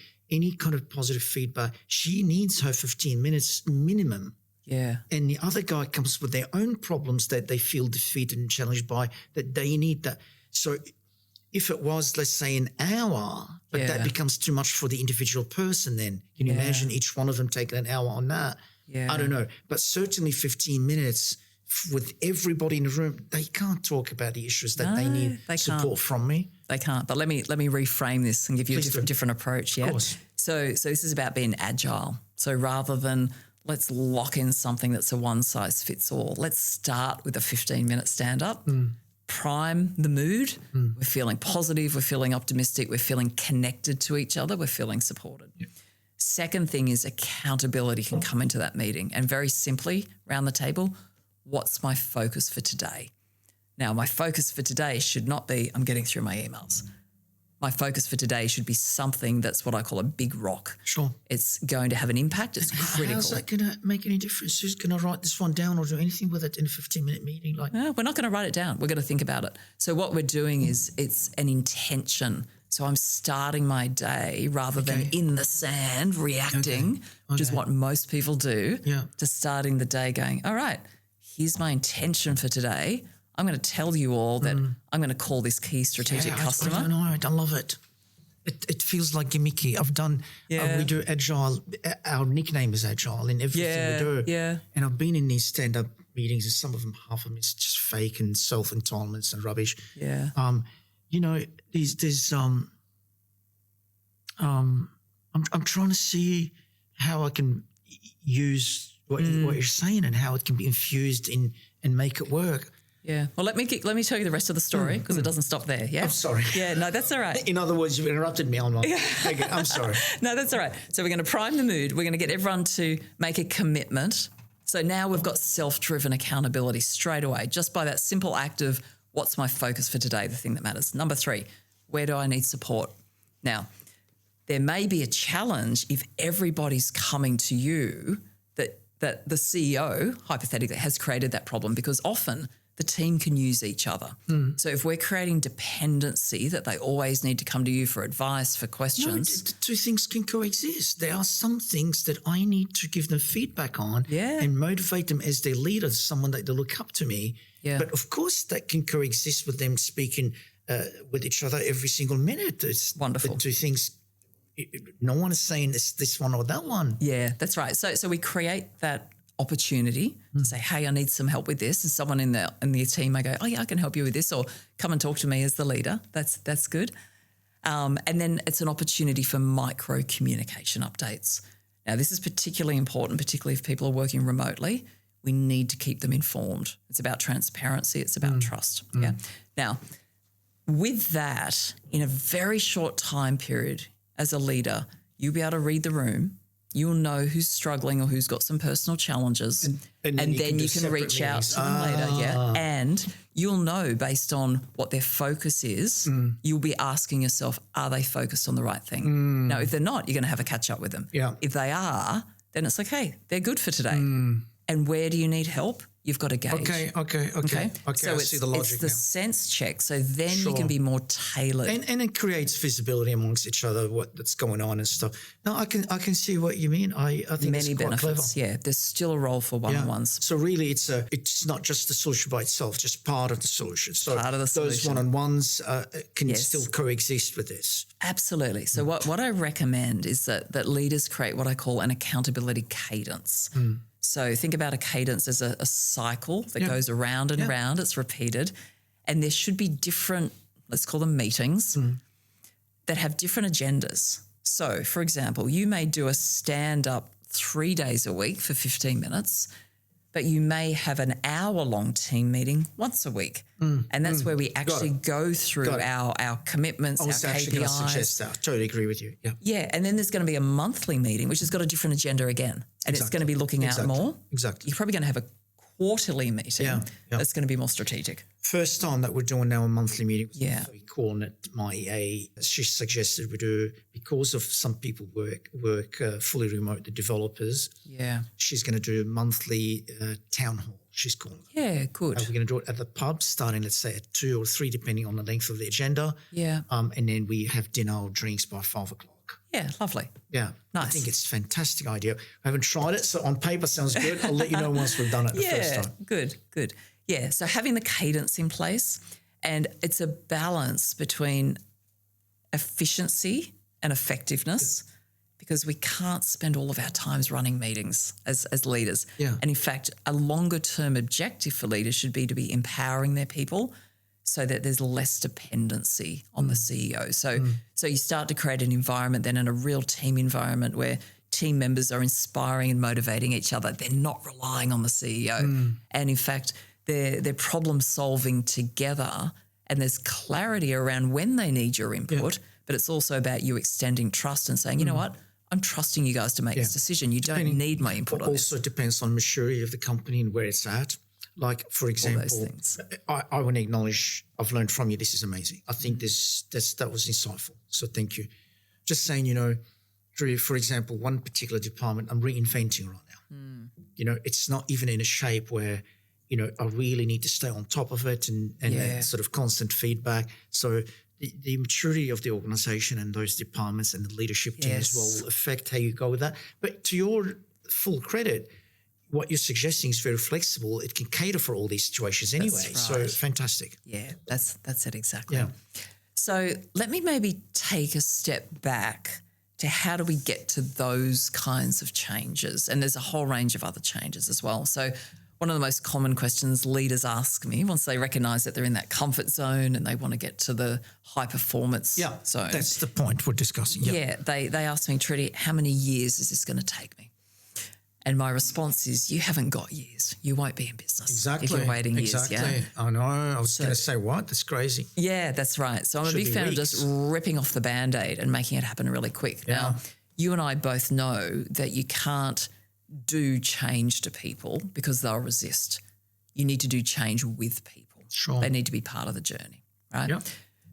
kind of positive feedback. She needs her 15 minutes minimum. Yeah. And the other guy comes with their own problems that they feel defeated and challenged by, that they need that. So if it was, let's say, an hour, but that becomes too much for the individual person then. Can you imagine each one of them taking an hour on that? Yeah. I don't know. But certainly 15 minutes with everybody in the room, they can't talk about the issues that they need support from me. They can't. But let me reframe this and give you a different approach. Yeah. Of course. So this is about being agile. So rather than let's lock in something that's a one size fits all, let's start with a 15-minute stand up. Prime the mood. We're feeling positive. We're feeling optimistic. We're feeling connected to each other. We're feeling supported. Yep. Second thing is accountability can come into that meeting. And very simply, around the table, what's my focus for today? Now, my focus for today should not be I'm getting through my emails. My focus for today should be something that's what I call a big rock. Sure. It's going to have an impact. It's critical. How's that going to make any difference? Who's going to write this one down or do anything with it in a 15-minute meeting? No, we're not going to write it down. We're going to think about it. So what we're doing is it's an intention. So I'm starting my day rather than in the sand reacting, which is what most people do, to starting the day going, all right, here's my intention for today. I'm going to tell you all that I'm going to call this key strategic customer. I know, I love it. It feels like gimmicky. I've done, we do Agile. Our nickname is Agile in everything we do. Yeah. And I've been in these stand-up meetings and some of them, half of them is just fake and self-entitlements and rubbish. Yeah. You know, I'm trying to see how I can use what you're saying and how it can be infused in and make it work. Yeah. Well, let me tell you the rest of the story because it doesn't stop there. Yeah. I'm sorry. Yeah. No, that's all right. In other words, you've interrupted me. I'm sorry. No, that's all right. So we're going to prime the mood. We're going to get everyone to make a commitment. So now we've got self-driven accountability straight away, just by that simple act of what's my focus for today, the thing that matters. Number 3, where do I need support? Now, there may be a challenge if everybody's coming to you that the CEO, hypothetically, has created that problem because often the team can use each other. So if we're creating dependency that they always need to come to you for advice, for questions. No, the two things can coexist. There are some things that I need to give them feedback on and motivate them as their leader, someone that they look up to me. Yeah. But of course that can coexist with them speaking with each other every single minute. It's wonderful. The two things, no one is saying this one or that one. Yeah, that's right. So we create that opportunity to say, hey, I need some help with this. And someone in the team may go, oh yeah, I can help you with this, or come and talk to me as the leader. That's good. And then it's an opportunity for micro communication updates. Now, this is particularly important, particularly if people are working remotely. We need to keep them informed. It's about transparency. It's about trust. Yeah. Now, with that, in a very short time period, as a leader, you'll be able to read the room. You'll know who's struggling or who's got some personal challenges, and then you can reach out to them later. Yeah, and you'll know based on what their focus is. You'll be asking yourself, are they focused on the right thing? Now, if they're not, you're going to have a catch up with them. Yeah. If they are, then it's like, hey, they're good for today. And where do you need help? You've got to gauge. Okay. So I see the logic it's the now. sense check. So then you can be more tailored. And it creates visibility amongst each other, that's going on and stuff. No, I can see what you mean. I think many it's quite benefits. clever. Yeah, there's still a role for one-on-ones. So really it's not just the solution by itself, just part of the solution. So part of the solution. Those one-on-ones can still coexist with this. Absolutely. So what I recommend is that leaders create what I call an accountability cadence. So think about a cadence as a cycle that goes around and round. It's repeated. And there should be different let's call them meetings, that have different agendas. So, for example, you may do a stand-up 3 days a week for 15 minutes, but you may have an hour-long team meeting once a week. And that's where we actually go through our commitments, our KPIs. I was actually going to suggest that. I totally agree with you. Yeah. Yeah, and then there's going to be a monthly meeting, which has got a different agenda again. And it's going to be looking out more. Exactly. You're probably going to have a quarterly meeting that's going to be more strategic. First time that we're doing now a monthly meeting, we call it my EA. She suggested we do, because of some people work fully remote, the developers. Yeah. She's going to do a monthly town hall, she's calling it. Yeah, good. We're going to do it at the pub, starting, let's say, at 2 or 3, depending on the length of the agenda. Yeah. And then we have dinner or drinks by 5 o'clock. Yeah, lovely. Yeah. Nice. I think it's a fantastic idea. I haven't tried it, so on paper sounds good. I'll let you know once we've done it the first time. Good. Yeah, so having the cadence in place, and it's a balance between efficiency and effectiveness, because we can't spend all of our times running meetings as leaders. Yeah. And in fact, a longer term objective for leaders should be to be empowering their people so that there's less dependency on the CEO. So you start to create an environment then, in a real team environment, where team members are inspiring and motivating each other. They're not relying on the CEO. And in fact, they're problem solving together, and there's clarity around when they need your input, but it's also about you extending trust and saying, you know what, I'm trusting you guys to make this decision. You don't need my input on this. Also depends on maturity of the company and where it's at. Like, for example, I want to acknowledge, I've learned from you, this is amazing. I think that was insightful. So thank you. Just saying, Drew, for example, one particular department I'm reinventing right now. It's not even in a shape where, I really need to stay on top of it and sort of constant feedback. So the maturity of the organization and those departments and the leadership team as well will affect how you go with that. But to your full credit, what you're suggesting is very flexible. It can cater for all these situations anyway. That's right. So fantastic. Yeah, that's it exactly. Yeah. So let me maybe take a step back to how do we get to those kinds of changes? And there's a whole range of other changes as well. So one of the most common questions leaders ask me once they recognise that they're in that comfort zone and they want to get to the high performance zone. That's the point we're discussing. Yeah, they ask me, Trudy, how many years is this going to take me? And my response is, you haven't got years. You won't be in business if you're waiting years. Yeah? I know. I was going to say, what? That's crazy. Yeah, that's right. So I'm a big fan of just ripping off the Band-Aid and making it happen really quick. Yeah. Now, you and I both know that you can't do change to people because they'll resist. You need to do change with people. Sure. They need to be part of the journey, right? Yep.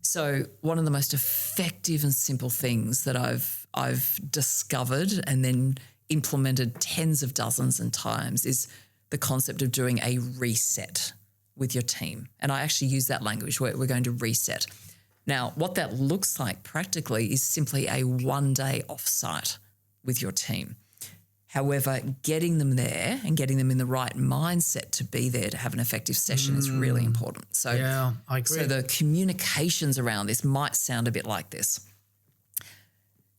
So one of the most effective and simple things that I've discovered and then implemented tens of dozens and times is the concept of doing a reset with your team. And I actually use that language where we're going to reset. Now, what that looks like practically is simply a 1-day offsite with your team. However, getting them there and getting them in the right mindset to be there to have an effective session is really important. So, yeah, I agree. So the communications around this might sound a bit like this.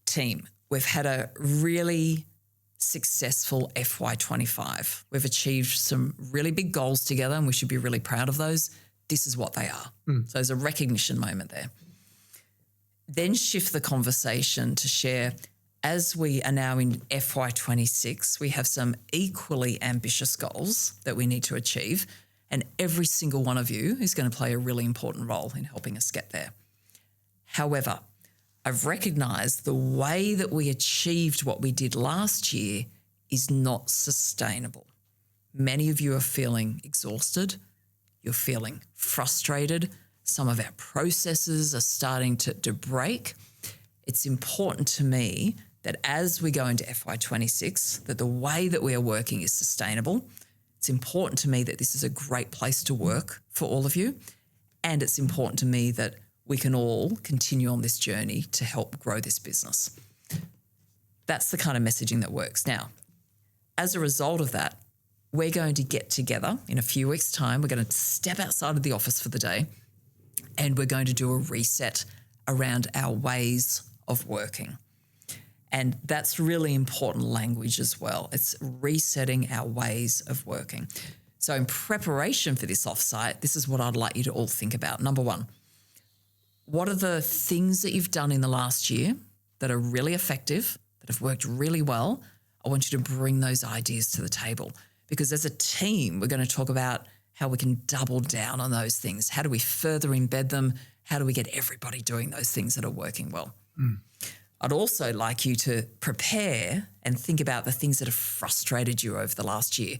Team, we've had a really successful FY25. We've achieved some really big goals together and we should be really proud of those. This is what they are. So there's a recognition moment there. Then shift the conversation to share, as we are now in FY26, we have some equally ambitious goals that we need to achieve, and every single one of you is going to play a really important role in helping us get there. However, I've recognised the way that we achieved what we did last year is not sustainable. Many of you are feeling exhausted. You're feeling frustrated. Some of our processes are starting to break. It's important to me that as we go into FY26, that the way that we are working is sustainable. It's important to me that this is a great place to work for all of you. And it's important to me that we can all continue on this journey to help grow this business. That's the kind of messaging that works. Now, as a result of that, we're going to get together in a few weeks' time. We're going to step outside of the office for the day and we're going to do a reset around our ways of working. And that's really important language as well. It's resetting our ways of working. So in preparation for this offsite, this is what I'd like you to all think about. Number one, what are the things that you've done in the last year that are really effective, that have worked really well? I want you to bring those ideas to the table, because as a team, we're going to talk about how we can double down on those things. How do we further embed them? How do we get everybody doing those things that are working well? I'd also like you to prepare and think about the things that have frustrated you over the last year.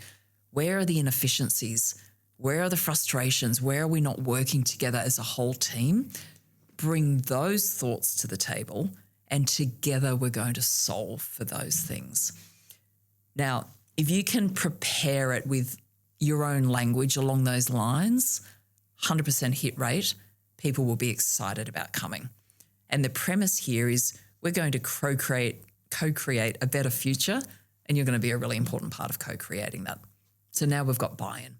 Where are the inefficiencies? Where are the frustrations? Where are we not working together as a whole team? Bring those thoughts to the table, and together we're going to solve for those things. Now, if you can prepare it with your own language along those lines, 100% hit rate, people will be excited about coming. And the premise here is we're going to co-create a better future, and you're going to be a really important part of co-creating that. So now we've got buy-in.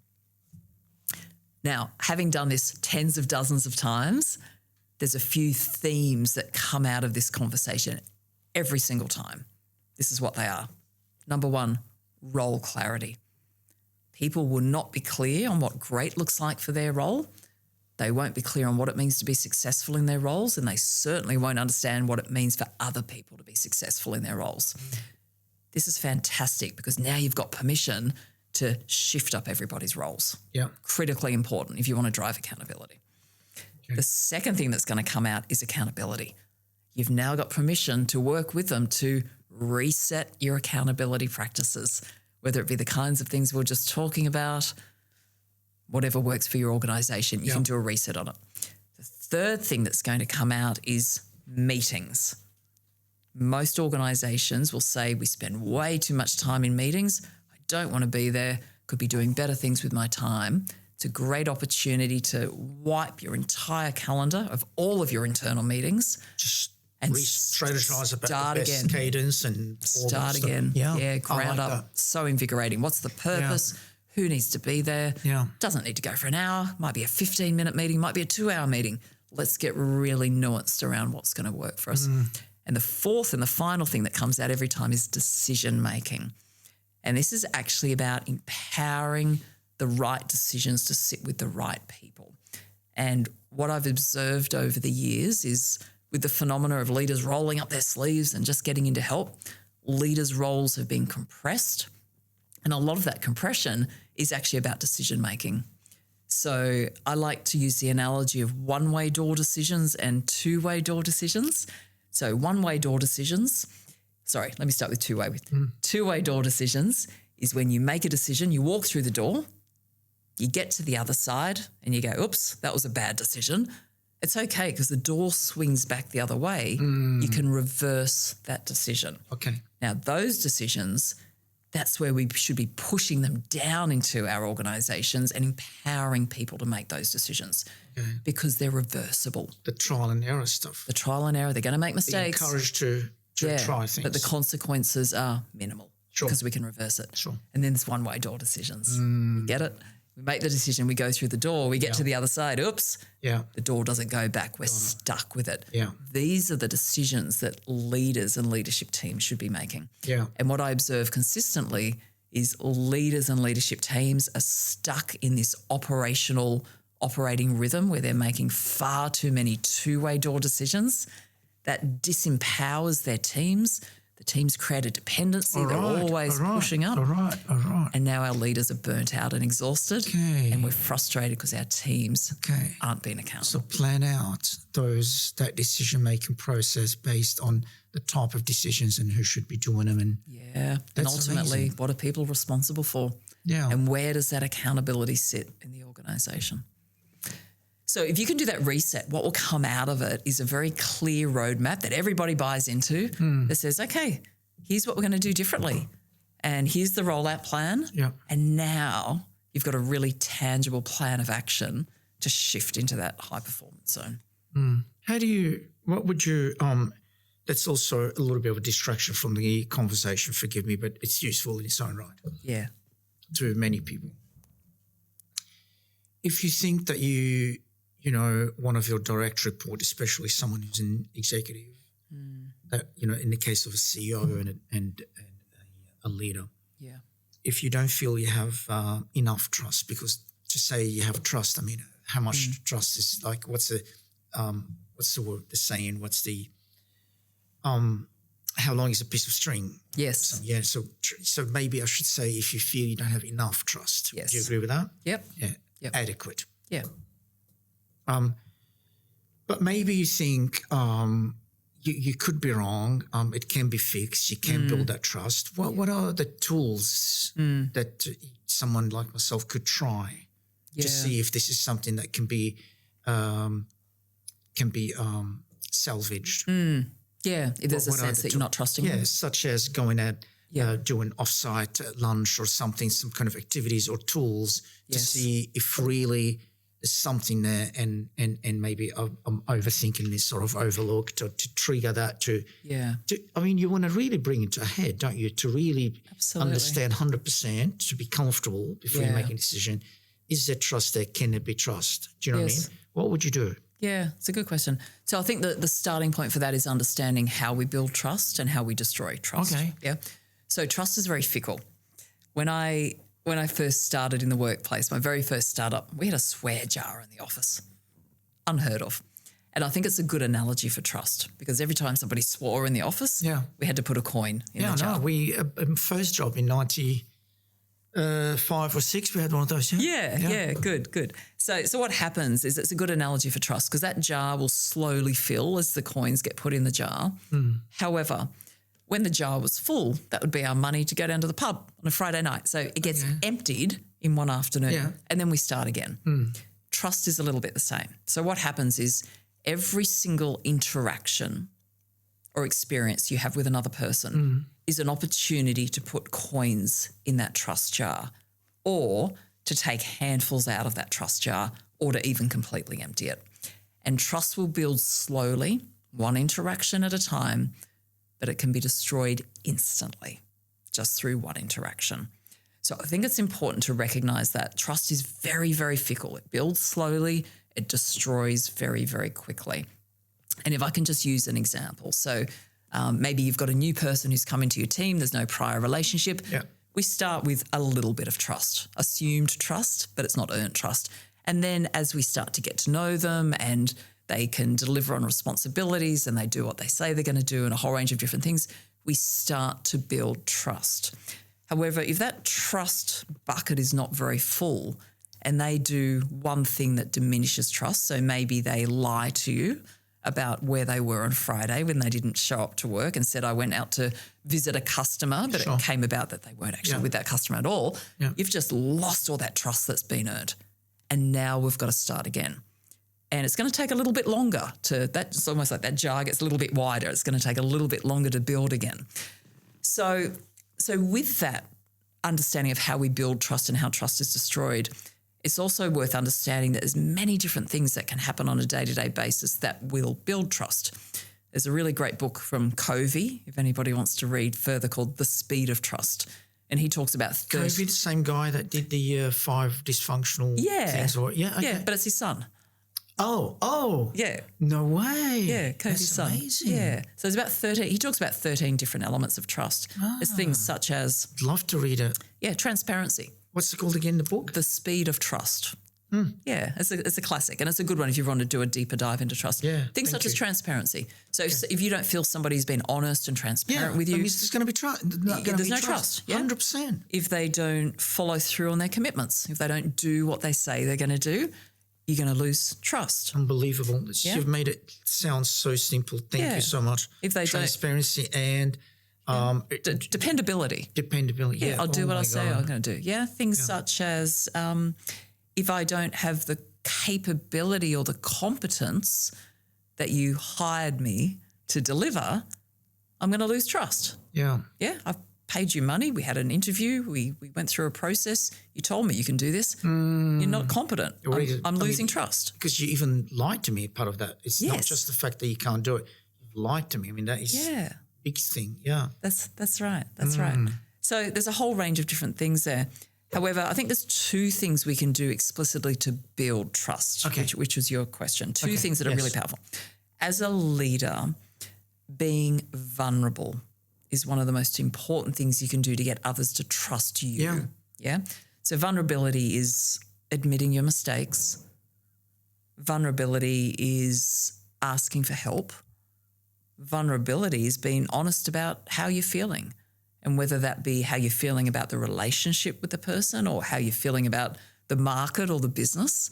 Now, having done this tens of dozens of times, there's a few themes that come out of this conversation every single time. This is what they are. Number one, role clarity. People will not be clear on what great looks like for their role. They won't be clear on what it means to be successful in their roles, and they certainly won't understand what it means for other people to be successful in their roles. This is fantastic, because now you've got permission to shift up everybody's roles. Yeah. Critically important if you want to drive accountability. Okay. The second thing that's going to come out is accountability. You've now got permission to work with them to reset your accountability practices, whether it be the kinds of things we're just talking about, whatever works for your organization, you can do a reset on it. The third thing that's going to come out is meetings. Most organizations will say we spend way too much time in meetings. I don't want to be there, could be doing better things with my time. It's a great opportunity to wipe your entire calendar of all of your internal meetings. And strategize about the best cadence and all start again. Yeah, ground up. That. So invigorating. What's the purpose? Who needs to be there? Doesn't need to go for an hour. Might be a 15-minute meeting. Might be a 2-hour meeting. Let's get really nuanced around what's going to work for us. And the fourth and the final thing that comes out every time is decision making. And this is actually about empowering the right decisions to sit with the right people. And what I've observed over the years is, with the phenomena of leaders rolling up their sleeves and just getting into help, leaders' roles have been compressed. And a lot of that compression is actually about decision making. So I like to use the analogy of one-way door decisions and two-way door decisions. So one-way door decisions, let me start with two-way. Two-way door decisions is when you make a decision, you walk through the door, you get to the other side and you go, oops, that was a bad decision. It's okay, because the door swings back the other way. You can reverse that decision. Okay. Now, those decisions, that's where we should be pushing them down into our organisations and empowering people to make those decisions because they're reversible. The trial and error stuff. The trial and error. They're going to make mistakes. Be encouraged to try things. But the consequences are minimal because we can reverse it. Sure. And then there's one-way door decisions. You get it? We make the decision, we go through the door, we get to the other side, oops, the door doesn't go back, we're stuck with it. These are the decisions that leaders and leadership teams should be making. And what I observe consistently is leaders and leadership teams are stuck in this operating rhythm where they're making far too many two-way door decisions that disempowers their teams. The teams create a dependency. They're always pushing up. And now our leaders are burnt out and exhausted and we're frustrated because our teams aren't being accountable. So plan out that decision-making process based on the type of decisions and who should be doing them. And ultimately, amazing. What are people responsible for? And where does that accountability sit in the organisation? So if you can do that reset, what will come out of it is a very clear roadmap that everybody buys into that says, okay, here's what we're going to do differently and here's the rollout plan. And now you've got a really tangible plan of action to shift into that high-performance zone. That's also a little bit of a distraction from the conversation, forgive me, but it's useful in its own right. To many people. If you think that one of your direct report, especially someone who's an executive, that, in the case of a CEO and a leader, if you don't feel you have enough trust, because to say you have trust, I mean, how much trust is like, what's the what's the word, the saying, what's the, how long is a piece of string? Yes. So maybe I should say if you feel you don't have enough trust. Yes. Do you agree with that? Yep. Yeah. Yep. Adequate. Yeah. But maybe you think you could be wrong. It can be fixed. You can build that trust. What are the tools that someone like myself could try to see if this is something that can be salvaged? Yeah, if there's a sense that you're not trusting them. Yeah, such as going out, doing off-site lunch or something, some kind of activities or tools to see if really there's something there and maybe I'm overthinking this or I've overlooked or to trigger that I mean, you want to really bring it to a head, don't you, to really understand 100%, to be comfortable before you make a decision. Is there trust there? Can there be trust? Do you know what I mean? What would you do? Yeah, it's a good question. So I think the starting point for that is understanding how we build trust and how we destroy trust. Okay. Yeah. So trust is very fickle. When I first started in the workplace, my very first startup, we had a swear jar in the office. Unheard of. And I think it's a good analogy for trust because every time somebody swore in the office, we had to put a coin in the jar. We first job in 95 or 6, we had one of those. Yeah, good. So what happens is it's a good analogy for trust because that jar will slowly fill as the coins get put in the jar. However, when the jar was full, that would be our money to go down to the pub on a Friday night. So it gets emptied in one afternoon and then we start again. Trust is a little bit the same. So what happens is every single interaction or experience you have with another person is an opportunity to put coins in that trust jar or to take handfuls out of that trust jar or to even completely empty it. And trust will build slowly, one interaction at a time, but it can be destroyed instantly just through one interaction. So I think it's important to recognize that trust is very, very fickle. It builds slowly, it destroys very, very quickly. And if I can just use an example. So maybe you've got a new person who's come into your team, there's no prior relationship. We start with a little bit of trust, assumed trust, but it's not earned trust. And then as we start to get to know them and they can deliver on responsibilities and they do what they say they're going to do and a whole range of different things, we start to build trust. However, if that trust bucket is not very full and they do one thing that diminishes trust, so maybe they lie to you about where they were on Friday when they didn't show up to work and said, I went out to visit a customer, but it came about that they weren't actually with that customer at all. You've just lost all that trust that's been earned. And now we've got to start again. And it's going to take a little bit longer it's almost like that jar gets a little bit wider. It's going to take a little bit longer to build again. So with that understanding of how we build trust and how trust is destroyed, it's also worth understanding that there's many different things that can happen on a day-to-day basis that will build trust. There's a really great book from Covey, if anybody wants to read further, called The Speed of Trust. And he talks about Covey, the same guy that did the 5 dysfunctional things? Yeah, but it's his son. Oh. Yeah. No way. Yeah, Covey's son. Amazing. Yeah. So there's about 13, he talks about 13 different elements of trust. There's things such as... I'd love to read it. Yeah, transparency. What's it called again, the book? The Speed of Trust. Yeah, it's a classic and it's a good one if you want to do a deeper dive into trust. Things such as transparency. So if you don't feel somebody's been honest and transparent with you... there's going to be trust. There's no trust. 100%. If they don't follow through on their commitments, if they don't do what they say they're going to do, you're going to lose trust. Unbelievable. You've made it sound so simple. Thank you so much. If they transparency and dependability. Dependability. I'll do what I say I'm going to do. Things such as if I don't have the capability or the competence that you hired me to deliver, I'm going to lose trust. I've paid you money. We had an interview. We went through a process. You told me you can do this. You're not competent. I'm losing trust. Because you even lied to me, part of that. It's not just the fact that you can't do it. You've lied to me. I mean, that is a big thing. That's right. That's right. So there's a whole range of different things there. However, I think there's 2 things we can do explicitly to build trust, which was your question. 2 things that are really powerful. As a leader, being vulnerable is one of the most important things you can do to get others to trust you. So vulnerability is admitting your mistakes. Vulnerability is asking for help. Vulnerability is being honest about how you're feeling, and whether that be how you're feeling about the relationship with the person or how you're feeling about the market or the business.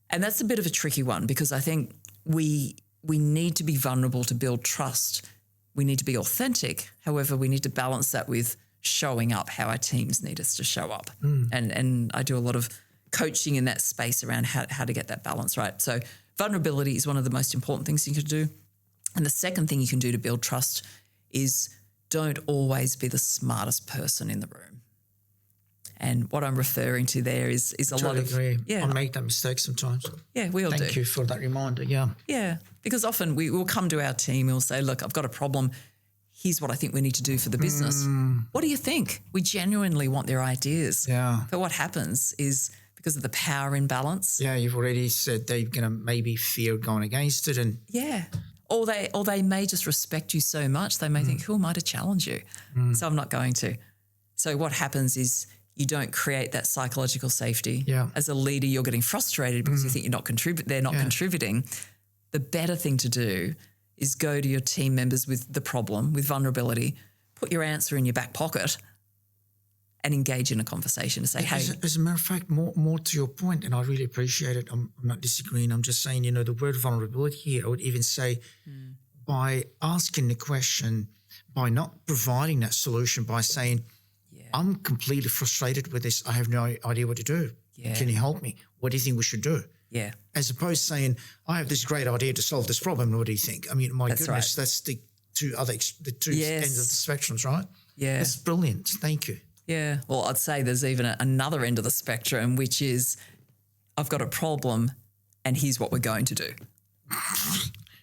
And that's a bit of a tricky one, because I think we need to be vulnerable to build trust. We need to be authentic. However, we need to balance that with showing up how our teams need us to show up. And I do a lot of coaching in that space around how to get that balance right. So vulnerability is one of the most important things you can do. And the second thing you can do to build trust is don't always be the smartest person in the room. And what I'm referring to there is a lot of... Agree. Yeah. I make that mistake sometimes. Yeah, we all do. Thank you for that reminder, yeah. Yeah, because often we will come to our team and we'll say, look, I've got a problem. Here's what I think we need to do for the business. What do you think? We genuinely want their ideas. Yeah. But what happens is because of the power imbalance. Yeah, you've already said they're going to maybe fear going against it. And yeah. Or they may just respect you so much, they may think, who am I to challenge you? So I'm not going to. So what happens is you don't create that psychological safety. Yeah. As a leader, you're getting frustrated because you think they're not contributing. The better thing to do is go to your team members with the problem, with vulnerability, put your answer in your back pocket and engage in a conversation to say, hey. As a matter of fact, more to your point, and I really appreciate it. I'm not disagreeing. I'm just saying, the word vulnerability here, I would even say by asking the question, by not providing that solution, by saying, I'm completely frustrated with this. I have no idea what to do. Yeah. Can you help me? What do you think we should do? Yeah. As opposed to saying, I have this great idea to solve this problem. What do you think? I mean, that's goodness, right. That's the two ends of the spectrums, right? Yeah. That's brilliant. Thank you. Yeah. Well, I'd say there's even another end of the spectrum, which is I've got a problem and here's what we're going to do.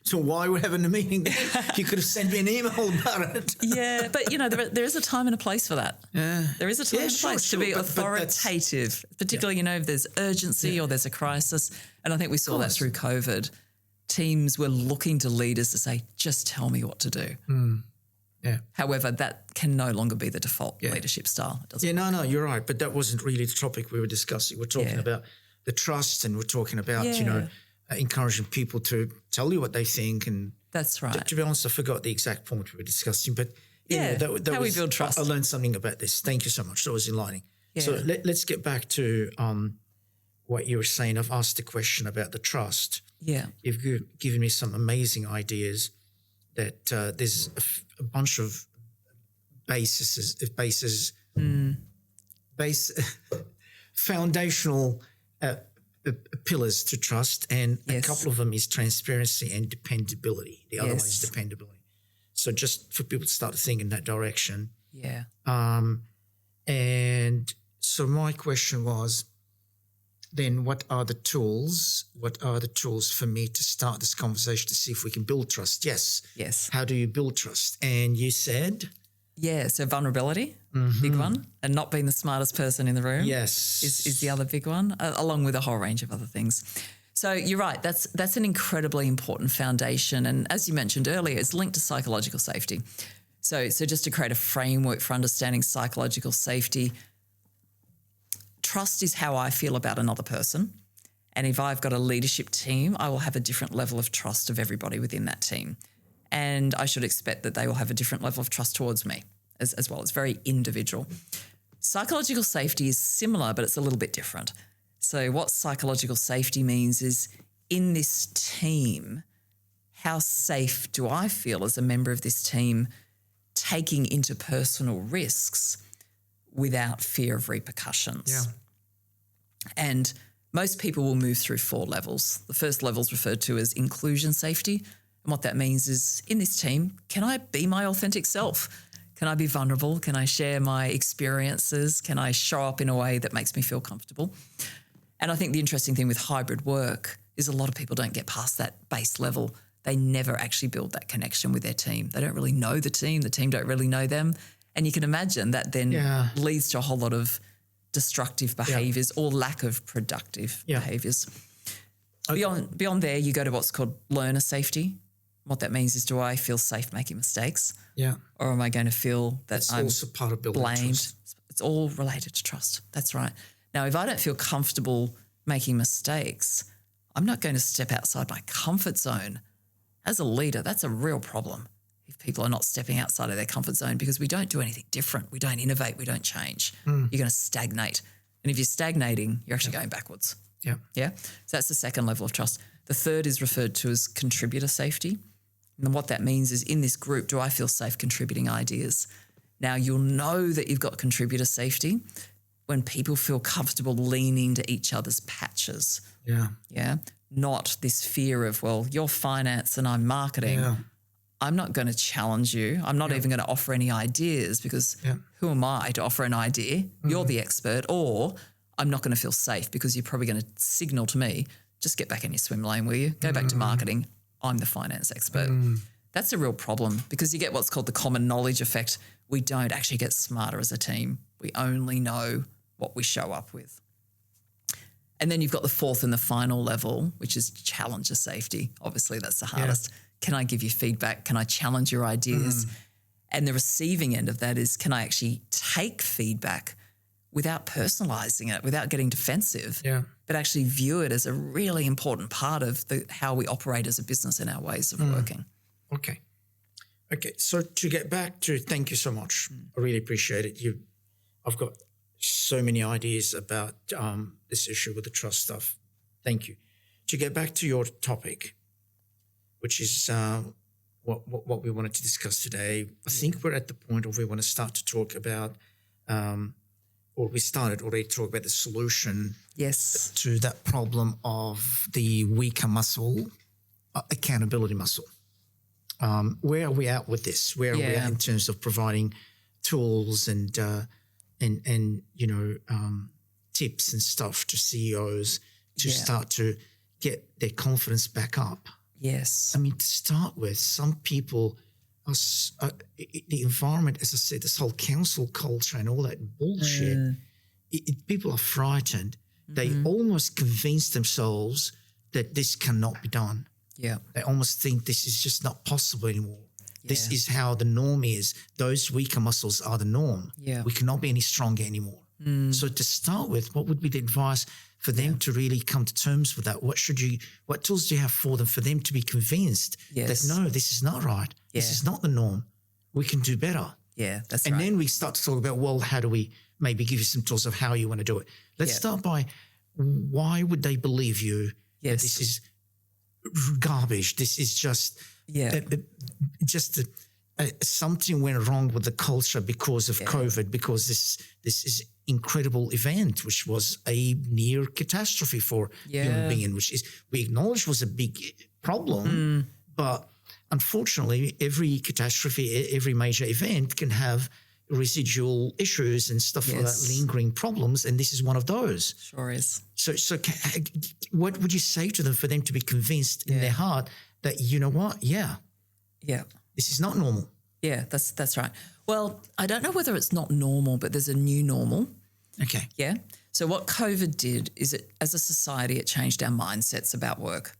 So why we're having a meeting then? You could have sent me an email about it. Yeah, but, there is a time and a place for that. Yeah. There is a time and a place to be authoritative, particularly, if there's urgency or there's a crisis. And I think we saw that through COVID. Teams were looking to leaders to say, just tell me what to do. Yeah. However, that can no longer be the default leadership style. No, you're right. But that wasn't really the topic we were discussing. We're talking about the trust, and we're talking about, encouraging people to tell you what they think. And that's right. To be honest, I forgot the exact point we were discussing. But how we build trust. I learned something about this. Thank you so much. That was enlightening. Yeah. So let's get back to what you were saying. I've asked the question about the trust. Yeah. You've given me some amazing ideas that there's a bunch of foundational pillars to trust, and a couple of them is transparency and dependability. The other one is dependability. So just for people to start to think in that direction. Yeah. And so my question was, then what are the tools? What are the tools for me to start this conversation to see if we can build trust? Yes. How do you build trust? And you said? Yeah, so vulnerability, big one, and not being the smartest person in the room is the other big one, along with a whole range of other things. So you're right, that's an incredibly important foundation, and as you mentioned earlier, it's linked to psychological safety. So just to create a framework for understanding psychological safety, trust is how I feel about another person, and if I've got a leadership team, I will have a different level of trust of everybody within that team. And I should expect that they will have a different level of trust towards me as well. It's very individual. Psychological safety is similar, but it's a little bit different. So what psychological safety means is in this team, how safe do I feel as a member of this team taking interpersonal risks without fear of repercussions? Yeah. And most people will move through 4 levels. The first level is referred to as inclusion safety. And what that means is in this team, can I be my authentic self? Can I be vulnerable? Can I share my experiences? Can I show up in a way that makes me feel comfortable? And I think the interesting thing with hybrid work is a lot of people don't get past that base level. They never actually build that connection with their team. They don't really know the team don't really know them. And you can imagine that then leads to a whole lot of destructive behaviours or lack of productive behaviours. Okay. Beyond there, you go to what's called learner safety. What that means is, do I feel safe making mistakes? Yeah. Or am I going to feel that I'm also part of building blamed? Trust. It's all related to trust. That's right. Now, if I don't feel comfortable making mistakes, I'm not going to step outside my comfort zone. As a leader, that's a real problem if people are not stepping outside of their comfort zone, because we don't do anything different. We don't innovate. We don't change. You're going to stagnate. And if you're stagnating, you're actually going backwards. Yeah. Yeah. So that's the second level of trust. The third is referred to as contributor safety. And what that means is, in this group, do I feel safe contributing ideas? Now, you'll know that you've got contributor safety when people feel comfortable leaning to each other's patches. Yeah. Yeah. Not this fear of, well, you're finance and I'm marketing. Yeah. I'm not going to challenge you. I'm not even going to offer any ideas, because who am I to offer an idea? You're the expert. Or I'm not going to feel safe because you're probably going to signal to me, just get back in your swim lane, will you? Go back to marketing. I'm the finance expert. That's a real problem, because you get what's called the common knowledge effect. We don't actually get smarter as a team. We only know what we show up with. And then you've got the fourth and the final level, which is challenger safety. Obviously, that's the hardest. Can I give you feedback? Can I challenge your ideas? And the receiving end of that is, can I actually take feedback without personalizing it, without getting defensive, but actually view it as a really important part of how we operate as a business and our ways of working. Okay. So to get back to, thank you so much. I really appreciate it. I've got so many ideas about this issue with the trust stuff. Thank you. To get back to your topic, which is what we wanted to discuss today, I think we're at the point where we want to start to talk about, or we started already to talk about the solution to that problem of the weaker muscle, accountability muscle. Where are we at with this? Where are we at in terms of providing tools and tips and stuff to CEOs to start to get their confidence back up? Yes. I mean, to start with, some people, the environment, as I said, this whole council culture and all that bullshit, people are frightened. They almost convince themselves that this cannot be done. Yeah. They almost think this is just not possible anymore. This is how the norm is. Those weaker muscles are the norm. Yeah. We cannot be any stronger anymore. So to start with, what would be the advice for them to really come to terms with that? What tools do you have for them to be convinced that, no, this is not right. This is not the norm. We can do better. Yeah, that's and right. then we start to talk about, well, how do we maybe give you some tools of how you want to do it? Let's start by, why would they believe you that this is garbage? This is just something went wrong with the culture because of COVID, because this is incredible event, which was a near catastrophe for human being, which is, we acknowledge was a big problem, but unfortunately every catastrophe, every major event can have residual issues and stuff like that, lingering problems, and this is one of those. Sure is. So what would you say to them for them to be convinced in their heart that, you know what, this is not normal? Yeah, that's right. Well, I don't know whether it's not normal, but there's a new normal. Okay. Yeah. So what COVID did is, it, as a society, it changed our mindsets about work.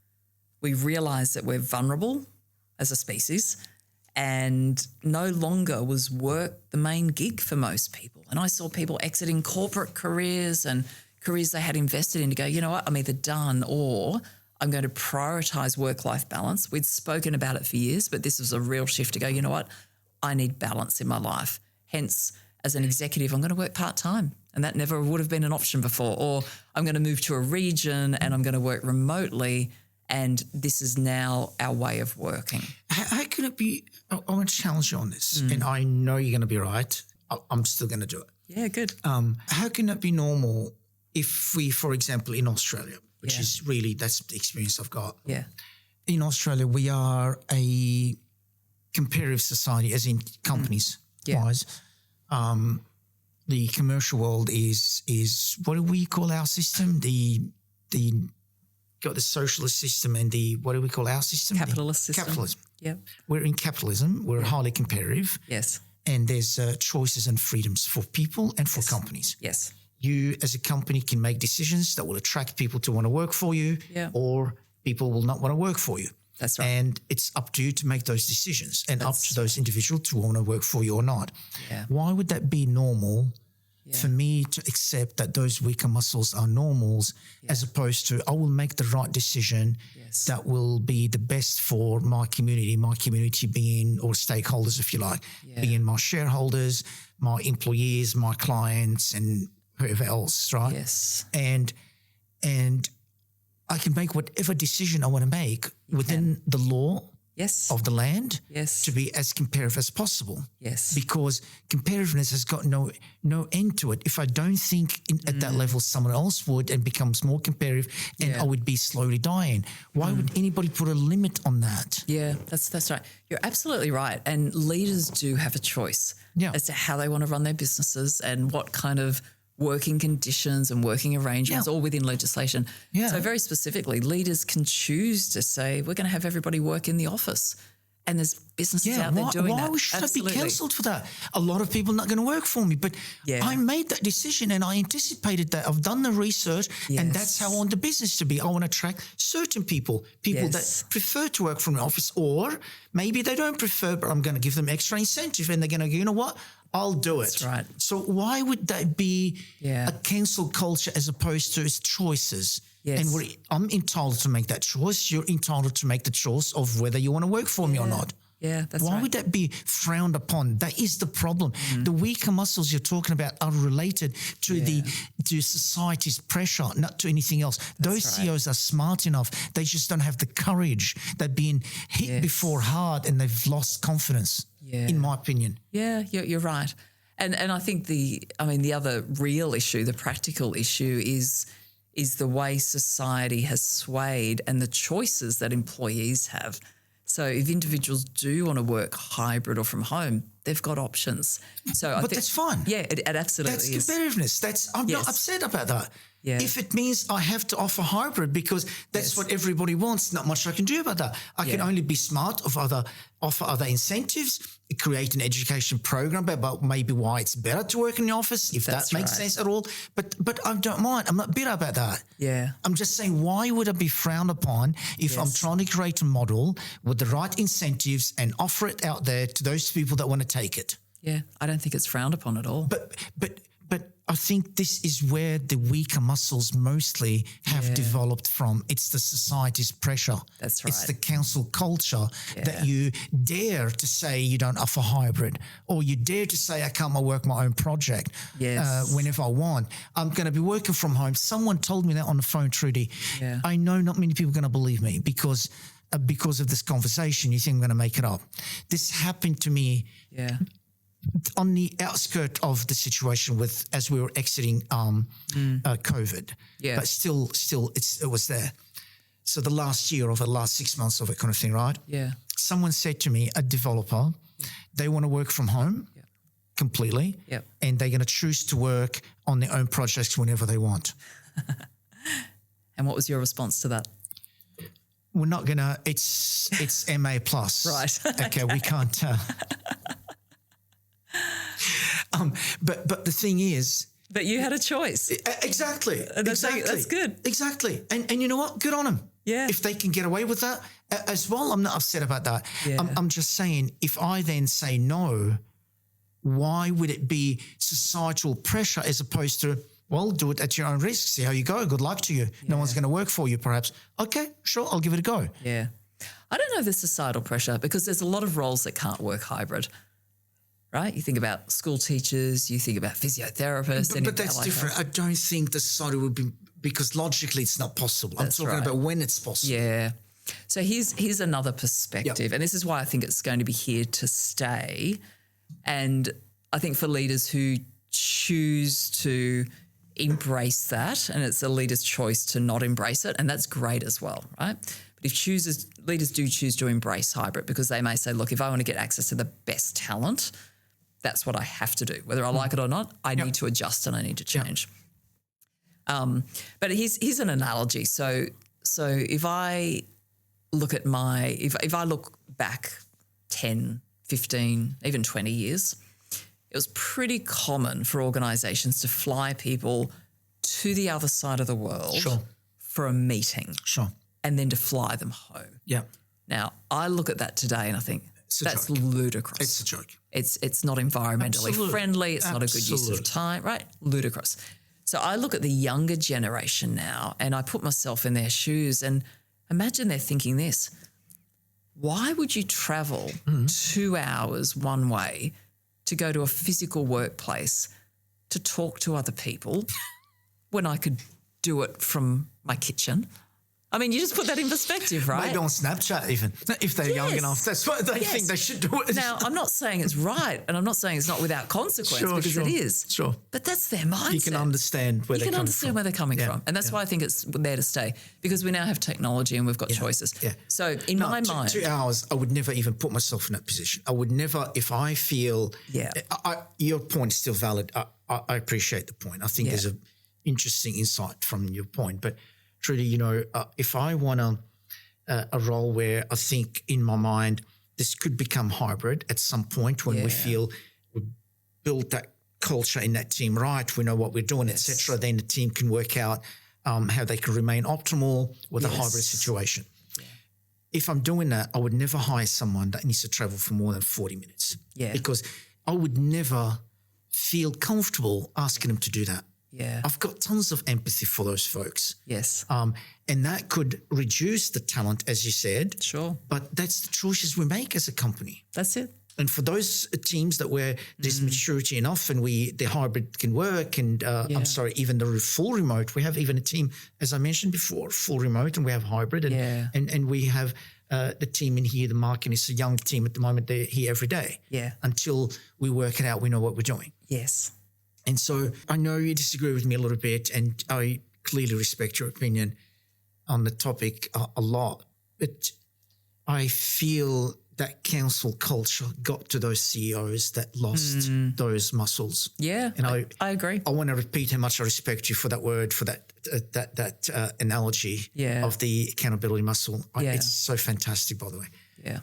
We realised that we're vulnerable as a species, and no longer was work the main gig for most people. And I saw people exiting corporate careers and careers they had invested in to go, you know what, I'm either done or I'm going to prioritise work-life balance. We'd spoken about it for years, but this was a real shift to go, you know what, I need balance in my life. Hence, as an executive, I'm going to work part-time, and that never would have been an option before. Or I'm going to move to a region and I'm going to work remotely, and this is now our way of working. How can it be? I want to challenge you on this, and I know you're going to be right. I'm still going to do it. Yeah, good. How can it be normal if we, for example, in Australia, which is really, that's the experience I've got. Yeah. In Australia, we are a comparative society, as in companies wise. The commercial world is what do we call our system? Got the socialist system and the, what do we call our system? Capitalist system. Capitalism. Yeah. We're in capitalism. We're highly competitive. Yes. And there's choices and freedoms for people and for companies. Yes. You as a company can make decisions that will attract people to want to work for you, or people will not want to work for you. That's right. And it's up to you to make those decisions, and up to those individuals to want to work for you or not. Yeah. Why would that be normal for me to accept that those weaker muscles are normals, as opposed to I will make the right decision that will be the best for my community being, or stakeholders, if you like, being my shareholders, my employees, my clients, and whoever else, right? Yes. And I can make whatever decision I want to make within the law of the land to be as competitive as possible. Yes. Because competitiveness has got no end to it. If I don't think at that level, someone else would and becomes more competitive, and I would be slowly dying. Why would anybody put a limit on that? Yeah, that's right. You're absolutely right. And leaders do have a choice as to how they want to run their businesses and what kind of working conditions and working arrangements, all within legislation. Yeah. So very specifically, leaders can choose to say, we're going to have everybody work in the office. And there's businesses out there doing that. Why should I be cancelled for that? A lot of people are not going to work for me, but I made that decision and I anticipated that. I've done the research and that's how I want the business to be. I want to attract certain people that prefer to work from the office, or maybe they don't prefer, but I'm going to give them extra incentive and they're going to go, you know what? I'll do it. That's right. So why would that be a cancel culture as opposed to its choices? Yes. And I'm entitled to make that choice. You're entitled to make the choice of whether you want to work for me or not. Yeah, that's right. Why would that be frowned upon? That is the problem. The weaker muscles you're talking about are related to to society's pressure, not to anything else. Those CEOs are smart enough. They just don't have the courage. They've been hit before hard and they've lost confidence, in my opinion. Yeah, you're right. And I think the other real issue, the practical issue is the way society has swayed and the choices that employees have. So if individuals do want to work hybrid or from home, they've got options. But that's fine. Yeah, it absolutely is. That's competitiveness. I'm not upset about that. Yeah. If it means I have to offer hybrid because that's what everybody wants, not much I can do about that. I can only be smart, offer other incentives, create an education program about maybe why it's better to work in the office, if that makes sense at all. But I don't mind. I'm not bitter about that. Yeah. I'm just saying, why would I be frowned upon if I'm trying to create a model with the right incentives and offer it out there to those people that want to take it? Yeah, I don't think it's frowned upon at all. But I think this is where the weaker muscles mostly have developed from. It's the society's pressure. That's right. It's the council culture that you dare to say you don't offer hybrid, or you dare to say I can't work my own project whenever I want. I'm going to be working from home. Someone told me that on the phone, Trudy. Yeah. I know not many people are going to believe me because of this conversation. You think I'm going to make it up. This happened to me on the outskirt of the situation as we were exiting COVID. Yeah. But still it was there. So the last year of the last 6 months of it kind of thing, right? Yeah. Someone said to me, a developer, they want to work from home completely and they're going to choose to work on their own projects whenever they want. And what was your response to that? We're not going to, it's MA plus. Right. Okay, we can't. But the thing is, but you had a choice. Exactly. That's good. Exactly. And you know what? Good on them. Yeah. If they can get away with that as well, I'm not upset about that. Yeah. I'm just saying, if I then say no, why would it be societal pressure as opposed to, well, do it at your own risk. See how you go. Good luck to you. No one's going to work for you, perhaps. Okay, sure, I'll give it a go. Yeah. I don't know if there's societal pressure because there's a lot of roles that can't work hybrid. Right? You think about school teachers, you think about physiotherapists. But that's different. I don't think the society would be, because logically it's not possible. I'm talking about when it's possible. Yeah. So here's another perspective, and this is why I think it's going to be here to stay. And I think for leaders who choose to embrace that, and it's a leader's choice to not embrace it, and that's great as well, right? But if leaders do choose to embrace hybrid because they may say, look, if I want to get access to the best talent, that's what I have to do. Whether I like it or not, I need to adjust and I need to change. But here's an analogy. So if I look at if I look back 10, 15, even 20 years, it was pretty common for organisations to fly people to the other side of the world for a meeting. Sure. And then to fly them home. Yeah. Now, I look at that today and I think, That's ludicrous. It's a joke. It's not environmentally friendly. It's not a good use of time, right? Ludicrous. So I look at the younger generation now and I put myself in their shoes and imagine they're thinking this. Why would you travel 2 hours one way to go to a physical workplace to talk to other people when I could do it from my kitchen? I mean, you just put that in perspective, right? Maybe on Snapchat even, if they're young enough. That's what they think they should do it. Now, I'm not saying it's right and I'm not saying it's not without consequence because it is. Sure. But that's their mindset. You can understand where they're coming from. And that's why I think it's there to stay because we now have technology and we've got choices. Yeah. So in my mind. 2 hours, I would never even put myself in that position. I would never, if I feel. Yeah. Your point is still valid. I appreciate the point. I think there's an interesting insight from your point. But Trudy, if I want a role where I think in my mind this could become hybrid at some point when we feel we build that culture in that team right, we know what we're doing, etc., then the team can work out how they can remain optimal with a hybrid situation. Yeah. If I'm doing that, I would never hire someone that needs to travel for more than 40 minutes because I would never feel comfortable asking them to do that. Yeah. I've got tons of empathy for those folks. Yes. And that could reduce the talent, as you said. Sure. But that's the choices we make as a company. That's it. And for those teams that where there's maturity enough and the hybrid can work and even the full remote, we have even a team, as I mentioned before, full remote and we have hybrid and we have the team in here, the marketing is a young team at the moment. They're here every day. Yeah. Until we work it out, we know what we're doing. Yes. And so I know you disagree with me a little bit and I clearly respect your opinion on the topic a lot, but I feel that council culture got to those CEOs that lost those muscles. Yeah, and I agree. I want to repeat how much I respect you for that word, for that analogy of the accountability muscle. It's so fantastic, by the way. Yeah.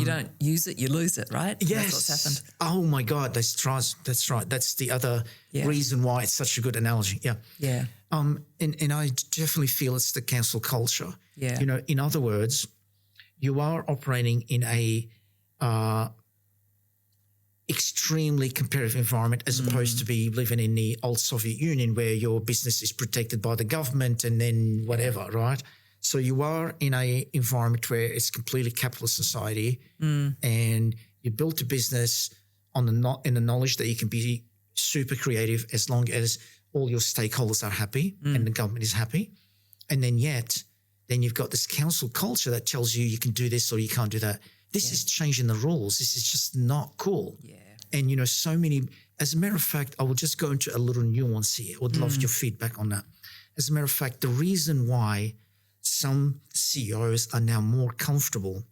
You don't use it, you lose it, right? Yes. That's what's happened. Oh, my God. That's right. That's the other reason why it's such a good analogy. Yeah. Yeah. And I definitely feel it's the cancel culture. Yeah. In other words, you are operating in a extremely competitive environment as opposed to be living in the old Soviet Union where your business is protected by the government and then whatever, right? So you are in an environment where it's completely capitalist society and you built a business in the knowledge that you can be super creative as long as all your stakeholders are happy and the government is happy. And then you've got this council culture that tells you can do this or you can't do that. This is changing the rules. This is just not cool. Yeah. And, so many – as a matter of fact, I will just go into a little nuance here. I would love your feedback on that. As a matter of fact, the reason why – some CEOs are now more comfortable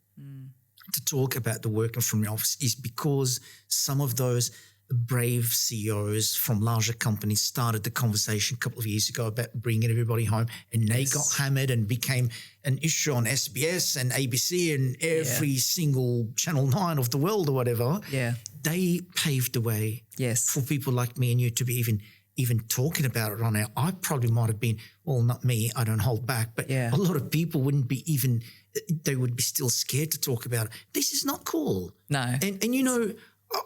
to talk about the working from the office is because some of those brave CEOs from larger companies started the conversation a couple of years ago about bringing everybody home and they got hammered and became an issue on SBS and ABC and every single Channel 9 of the world or whatever. Yeah. They paved the way for people like me and you to be even talking about it on air. I probably might have been, well, not me, I don't hold back, but a lot of people wouldn't be even, they would be still scared to talk about it. This is not cool. No. And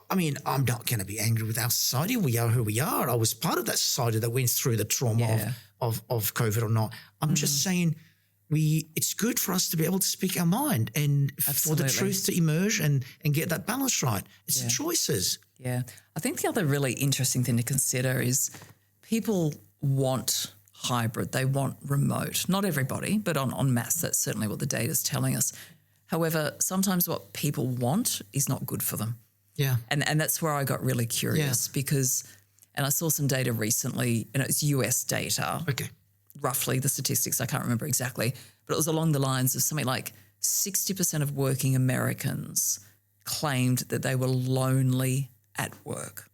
I mean, I'm not going to be angry with our society. We are who we are. I was part of that society that went through the trauma of COVID or not. I'm just saying it's good for us to be able to speak our mind and for the truth to emerge and get that balance right. It's the choices. Yeah. I think the other really interesting thing to consider is people want hybrid. They want remote. Not everybody, but on mass, that's certainly what the data is telling us. However, sometimes what people want is not good for them. Yeah. And that's where I got really curious because I saw some data recently, and it's US data. Okay. Roughly the statistics, I can't remember exactly, but it was along the lines of something like 60% of working Americans claimed that they were lonely at work.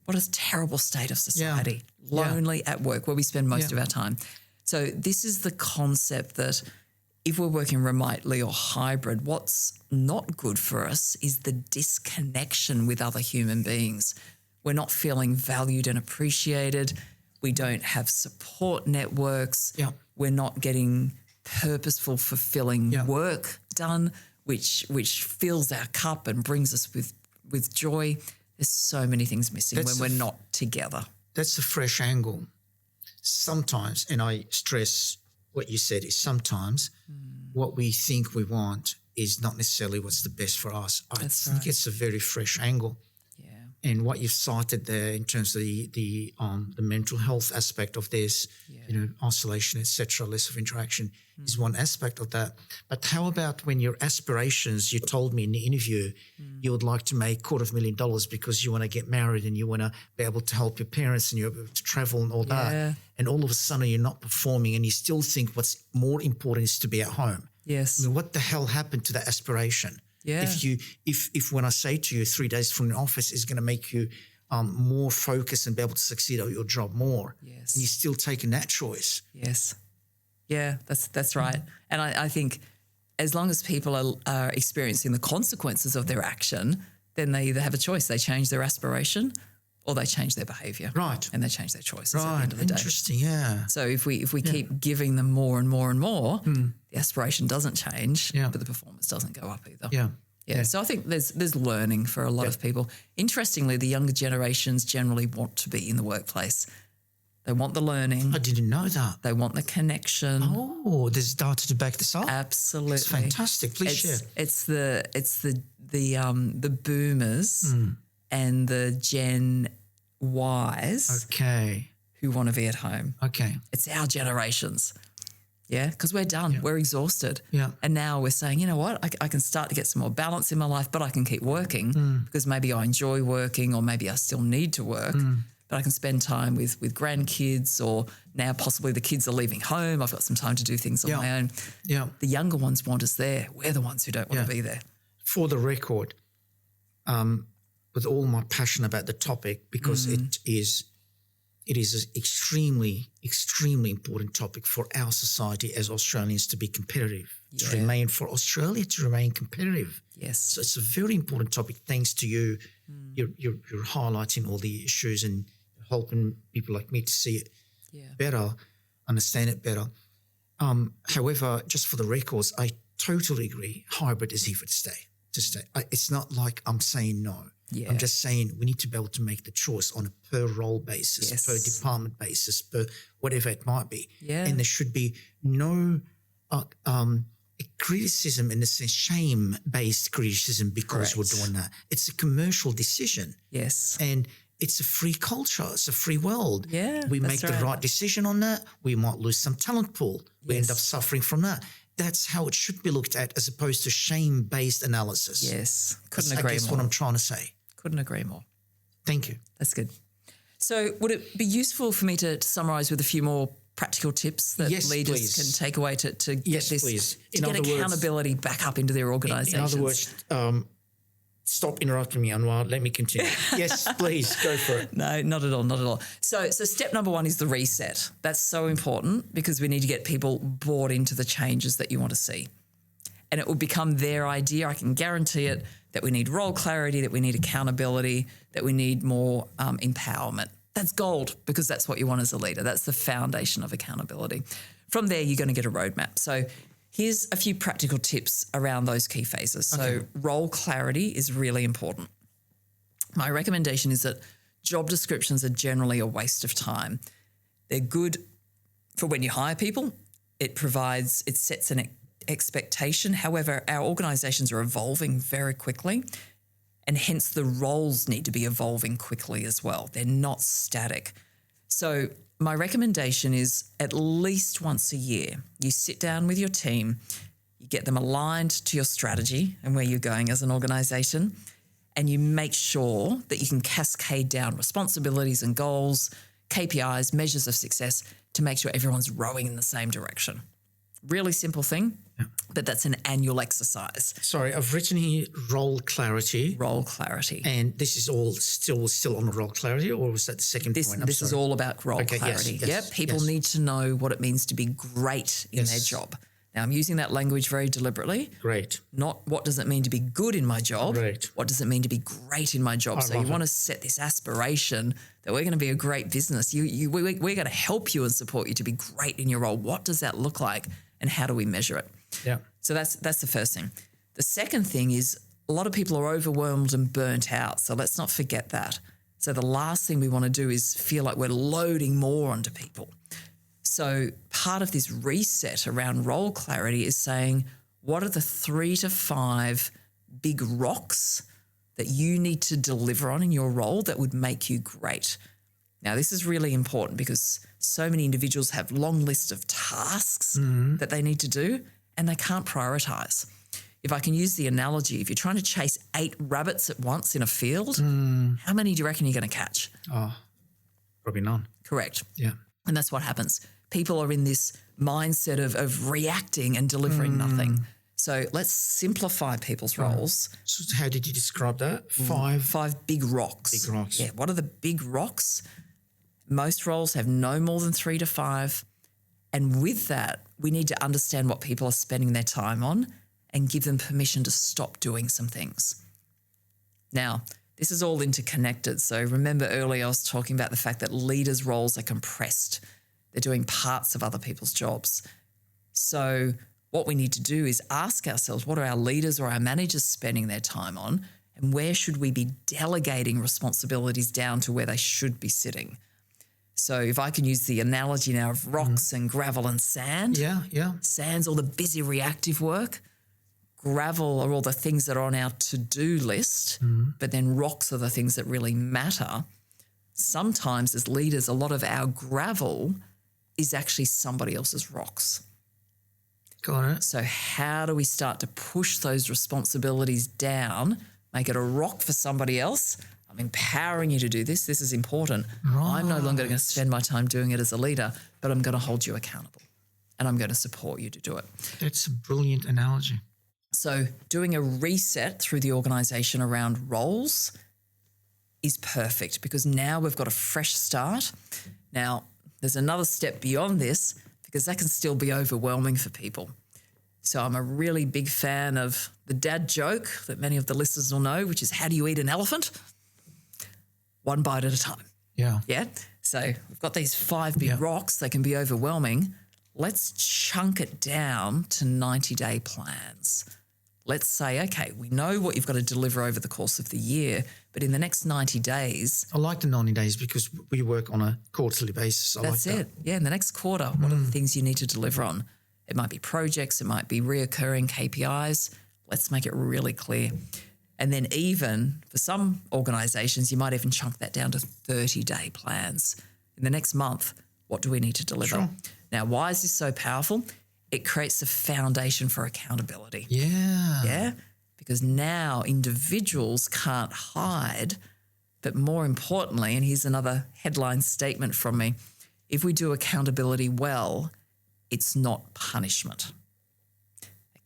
What a terrible state of society. Yeah. Lonely at work, where we spend most of our time. So this is the concept that if we're working remotely or hybrid, what's not good for us is the disconnection with other human beings. We're not feeling valued and appreciated. We don't have support networks. Yeah. We're not getting purposeful, fulfilling work done. which fills our cup and brings us with joy. There's so many things missing when we're not together. That's a fresh angle. Sometimes, and I stress what you said, is sometimes what we think we want is not necessarily what's the best for us. I think it's a very fresh angle. Yeah. And what you've cited there in terms of the mental health aspect of this, isolation, etc., less of interaction is one aspect of that. But how about when your aspirations, you told me in the interview, you would like to make $250,000 because you want to get married and you want to be able to help your parents and you're able to travel and all that. And all of a sudden you're not performing and you still think what's more important is to be at home. Yes. I mean, what the hell happened to that aspiration? Yeah. If when I say to you 3 days from the office is going to make you more focused and be able to succeed at your job more, and you're still taking that choice. Yes. Yeah, that's right. And I think as long as people are experiencing the consequences of their action, then they either have a choice. They change their aspiration or they change their behaviour. Right. And they change their choices at the Right. end of the day. Interesting, yeah. So if we keep giving them more and more and more, the aspiration doesn't change, but the performance doesn't go up either. Yeah. So I think there's learning for a lot of people. Interestingly, the younger generations generally want to be in the workplace. They want the learning. I didn't know that. They want the connection. Oh, there's data to back this up. Absolutely. It's fantastic. Please share. It's the boomers and the Gen Ys who want to be at home. Okay. It's our generations. Yeah, because we're done. We're exhausted. Yeah. And now we're saying, you know what, I can start to get some more balance in my life, but I can keep working because maybe I enjoy working or maybe I still need to work, but I can spend time with grandkids, or now possibly the kids are leaving home. I've got some time to do things on my own. Yeah. The younger ones want us there. We're the ones who don't want to be there. For the record, with all my passion about the topic, because it is an extremely, extremely important topic for our society as Australians to be competitive, to remain, for Australia to remain competitive. Yes. So it's a very important topic. Thanks to you, you're highlighting all the issues and helping people like me to see it better, understand it better. However, just for the records, I totally agree. Hybrid is here to stay. It's not like I'm saying no. Yeah. I'm just saying we need to be able to make the choice on a per role basis, per department basis, per whatever it might be. Yeah. And there should be no criticism in the sense, shame-based criticism because we're doing that. It's a commercial decision. Yes. And it's a free culture. It's a free world. Yeah, we make the right decision on that. We might lose some talent pool. We end up suffering from that. That's how it should be looked at, as opposed to shame-based analysis. Yes. Couldn't agree more. I guess what I'm trying to say. Couldn't agree more. Thank you. That's good. So would it be useful for me to summarise with a few more practical tips that leaders can take away to get this, to get accountability back up into their organisations? In other words, stop interrupting me, Anwar. Let me continue. Yes, please, go for it. No, not at all, not at all. So step number one is the reset. That's so important because we need to get people bought into the changes that you want to see. And it will become their idea, I can guarantee it, that we need role clarity, that we need accountability, that we need more empowerment. That's gold, because that's what you want as a leader. That's the foundation of accountability. From there, you're going to get a roadmap. So here's a few practical tips around those key phases. So role clarity is really important. My recommendation is that job descriptions are generally a waste of time. They're good for when you hire people. It sets an expectation. However, our organisations are evolving very quickly, and hence the roles need to be evolving quickly as well. They're not static. So my recommendation is at least once a year, you sit down with your team, you get them aligned to your strategy and where you're going as an organisation, and you make sure that you can cascade down responsibilities and goals, KPIs, measures of success, to make sure everyone's rowing in the same direction. Really simple thing, but that's an annual exercise. Sorry, I've written here role clarity. Role clarity. And this is all still on the role clarity, or was that the second point? This is all about role clarity. People need to know what it means to be great in their job. Now, I'm using that language very deliberately. Great. Not what does it mean to be good in my job. Great. What does it mean to be great in my job? So you want to set this aspiration that we're going to be a great business. We're going to help you and support you to be great in your role. What does that look like, and how do we measure it? Yeah. So that's the first thing. The second thing is a lot of people are overwhelmed and burnt out. So let's not forget that. So the last thing we want to do is feel like we're loading more onto people. So part of this reset around role clarity is saying, what are the 3 to 5 big rocks that you need to deliver on in your role that would make you great? Now, this is really important because so many individuals have long lists of tasks that they need to do and they can't prioritize. If I can use the analogy, if you're trying to chase 8 rabbits at once in a field, how many do you reckon you're going to catch? Oh, probably none. Correct. Yeah. And that's what happens. People are in this mindset of reacting and delivering nothing. So let's simplify people's roles. So how did you describe that? 5 big rocks. big rocks. Yeah. What are the big rocks? Most roles have no more than 3 to 5. And with that, we need to understand what people are spending their time on and give them permission to stop doing some things. Now, this is all interconnected. So remember earlier I was talking about the fact that leaders' roles are compressed. They're doing parts of other people's jobs. So what we need to do is ask ourselves, what are our leaders or our managers spending their time on, and where should we be delegating responsibilities down to where they should be sitting? So if I can use the analogy now of rocks and gravel and sand. Yeah. Sand's all the busy reactive work. Gravel are all the things that are on our to-do list, but then rocks are the things that really matter. Sometimes as leaders, a lot of our gravel is actually somebody else's rocks. Got it. So how do we start to push those responsibilities down, make it a rock for somebody else? I'm empowering you to do this. This is important. Right. I'm no longer going to spend my time doing it as a leader, but I'm going to hold you accountable and I'm going to support you to do it. That's a brilliant analogy. So doing a reset through the organisation around roles is perfect because now we've got a fresh start. Now, there's another step beyond this because that can still be overwhelming for people. So I'm a really big fan of the dad joke that many of the listeners will know, which is how do you eat an elephant? One bite at a time. Yeah. Yeah? So we've got these 5 big rocks. They can be overwhelming. Let's chunk it down to 90-day plans. Let's say, okay, we know what you've got to deliver over the course of the year, but in the next 90 days. I like the 90 days because we work on a quarterly basis. That's it. Yeah, in the next quarter, what are the things you need to deliver on? It might be projects, it might be reoccurring KPIs. Let's make it really clear. And then even for some organisations, you might even chunk that down to 30-day plans. In the next month, what do we need to deliver? Sure. Now, why is this so powerful? It creates a foundation for accountability. Yeah. Yeah? Because now individuals can't hide, but more importantly, and here's another headline statement from me, if we do accountability well, it's not punishment.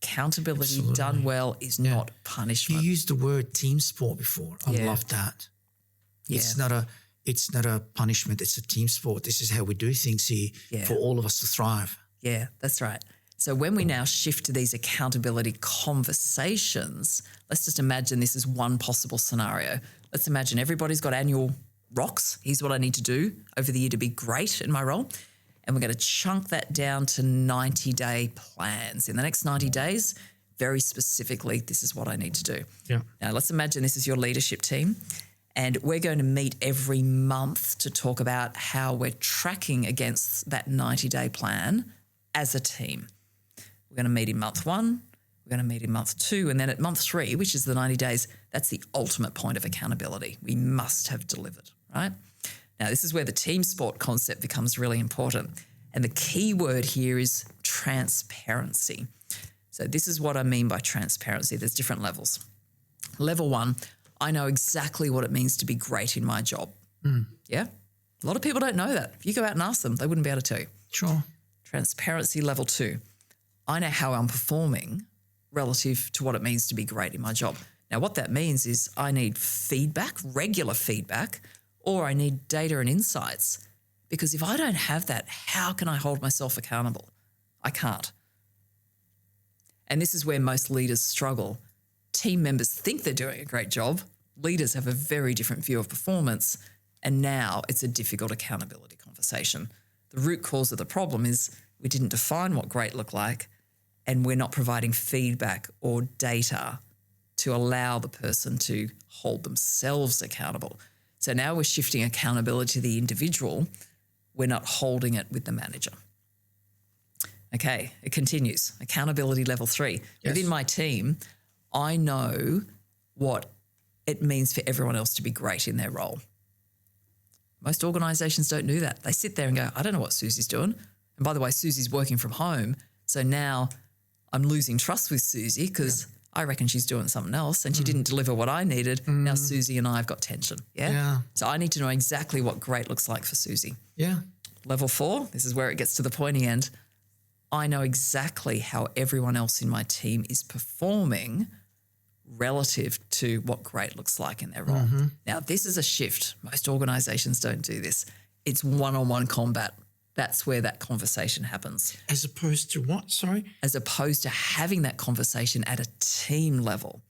Accountability done well is not punishment. You used the word team sport before. I love that. Yeah. It's not a punishment. It's a team sport. This is how we do things here for all of us to thrive. Yeah, that's right. So when we now shift to these accountability conversations, let's just imagine this is one possible scenario. Let's imagine everybody's got annual rocks. Here's what I need to do over the year to be great in my role. And we're going to chunk that down to 90-day plans. In the next 90 days, very specifically, this is what I need to do. Yeah. Now, let's imagine this is your leadership team. And we're going to meet every month to talk about how we're tracking against that 90-day plan as a team. We're going to meet in month 1, we're going to meet in month 2, and then at month 3, which is the 90 days, that's the ultimate point of accountability. We must have delivered, right? Now, this is where the team sport concept becomes really important. And the key word here is transparency. So this is what I mean by transparency. There's different levels. Level 1, I know exactly what it means to be great in my job. Yeah? A lot of people don't know that. If you go out and ask them, they wouldn't be able to tell you. Sure. Transparency level 2, I know how I'm performing relative to what it means to be great in my job. Now, what that means is I need feedback, regular feedback, or I need data and insights. Because if I don't have that, how can I hold myself accountable? I can't. And this is where most leaders struggle. Team members think they're doing a great job. Leaders have a very different view of performance. And now it's a difficult accountability conversation. The root cause of the problem is we didn't define what great looked like, and we're not providing feedback or data to allow the person to hold themselves accountable. So now we're shifting accountability to the individual. We're not holding it with the manager. Okay, it continues. Accountability level 3. Yes. Within my team, I know what it means for everyone else to be great in their role. Most organisations don't do that. They sit there and go, I don't know what Susie's doing. And by the way, Susie's working from home. So now I'm losing trust with Susie because I reckon she's doing something else and she didn't deliver what I needed. Now Susie and I have got tension. Yeah. So I need to know exactly what great looks like for Susie. Yeah. Level 4, this is where it gets to the pointy end. I know exactly how everyone else in my team is performing relative to what great looks like in their role. Now, this is a shift. Most organisations don't do this. It's one-on-one combat. That's where that conversation happens. As opposed to what? Sorry? As opposed to having that conversation at a team level.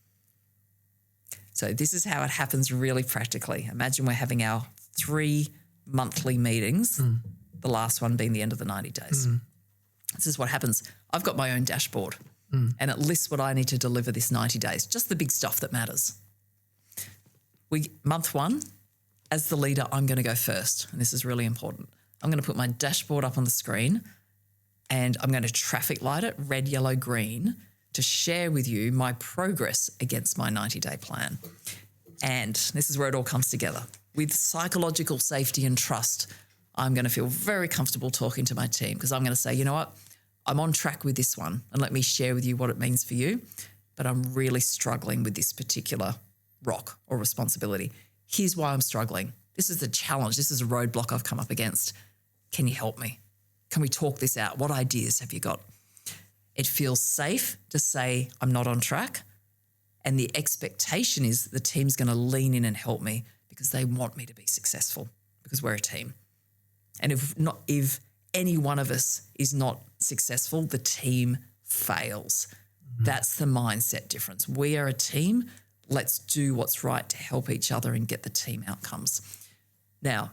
So this is how it happens really practically. Imagine we're having our 3 monthly meetings, the last one being the end of the 90 days. This is what happens. I've got my own dashboard and it lists what I need to deliver this 90 days, just the big stuff that matters. Month 1, as the leader, I'm going to go first, and this is really important. I'm going to put my dashboard up on the screen and I'm going to traffic light it, red, yellow, green, to share with you my progress against my 90-day plan. And this is where it all comes together. With psychological safety and trust, I'm going to feel very comfortable talking to my team because I'm going to say, you know what, I'm on track with this one and let me share with you what it means for you, but I'm really struggling with this particular rock or responsibility. Here's why I'm struggling. This is the challenge. This is a roadblock I've come up against. Can you help me? Can we talk this out? What ideas have you got? It feels safe to say I'm not on track, and the expectation is the team's going to lean in and help me because they want me to be successful because we're a team. And if any one of us is not successful, the team fails. That's the mindset difference. We are a team. Let's do what's right to help each other and get the team outcomes. Now,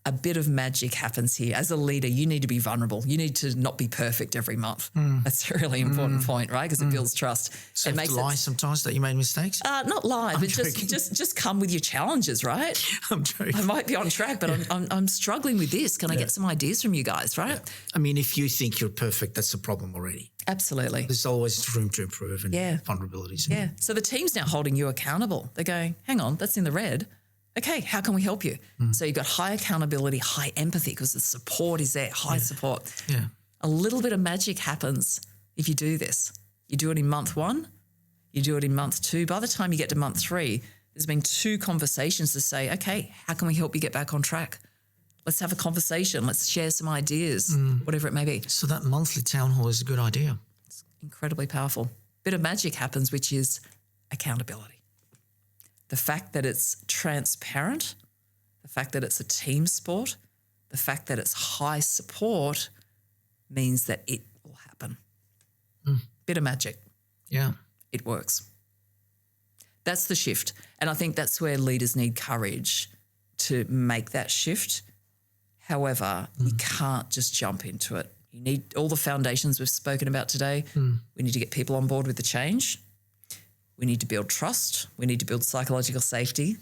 a bit of magic happens here. As a leader, you need to be vulnerable. You need to not be perfect every month. That's a really important point, right? Because it builds trust. So it makes to lie sometimes that you made mistakes? Not lie, but just come with your challenges, right? I'm joking. I might be on track, but I'm struggling with this. Can I get some ideas from you guys, right? I mean, if you think you're perfect, that's a problem already. Absolutely. There's always room to improve and vulnerabilities. Yeah. So the team's now holding you accountable. They're going, hang on, that's in the red. Okay, how can we help you? So you've got high accountability, high empathy because the support is there, high support. Yeah. A little bit of magic happens if you do this. You do it in month 1, you do it in month 2. By the time you get to month 3, there's been 2 conversations to say, okay, how can we help you get back on track? Let's have a conversation. Let's share some ideas, whatever it may be. So that monthly town hall is a good idea. It's incredibly powerful. Bit of magic happens, which is accountability. The fact that it's transparent, the fact that it's a team sport, the fact that it's high support means that it will happen. Bit of magic. Yeah. It works. That's the shift. And I think that's where leaders need courage to make that shift. However, you can't just jump into it. You need all the foundations we've spoken about today. We need to get people on board with the change. We need to build trust. We need to build psychological safety.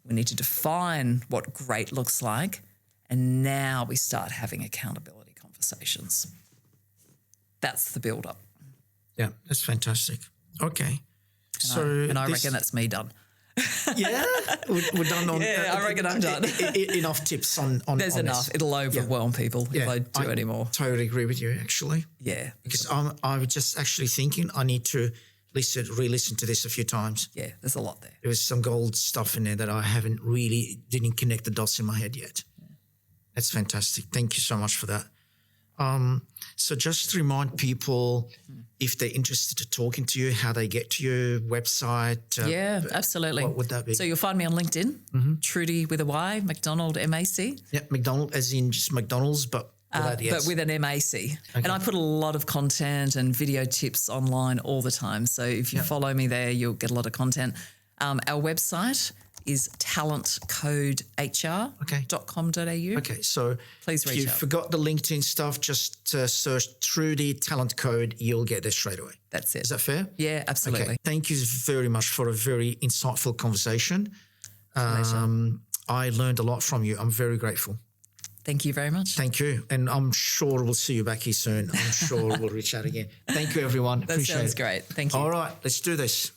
We need to define what great looks like. And now we start having accountability conversations. That's the build-up. Yeah, that's fantastic. Okay. I reckon that's me done. Yeah, we're done on. I reckon I'm done. Enough tips on. There's on enough. This. It'll overwhelm people if I do anymore. Totally agree with you, actually. Yeah, because I was just actually thinking I need to re-listen to this a few times. Yeah, there's a lot there. There was some gold stuff in there that I didn't connect the dots in my head yet. Yeah. That's fantastic. Thank you so much for that. So just to remind people, if they're interested to talking to you, how they get to your website. Yeah, absolutely. What would that be? So you'll find me on LinkedIn, Trudy with a Y, McDonald, M-A-C. Yeah, MacDonald as in just McDonald's, but but with an MAC. Okay. And I put a lot of content and video tips online all the time. So if you follow me there, you'll get a lot of content. Our website, is talentcodehr.com.au. Okay, so Please if reach you out. forgot the LinkedIn stuff, just search Trudy Talent Code. You'll get there straight away. That's it. Is that fair? Yeah, absolutely. Okay. Thank you very much for a very insightful conversation. Pleasure. I learned a lot from you. I'm very grateful. Thank you very much. Thank you. And I'm sure we'll see you back here soon. I'm sure we'll reach out again. Thank you, everyone. That Appreciate sounds it. great. Thank you. All right, let's do this.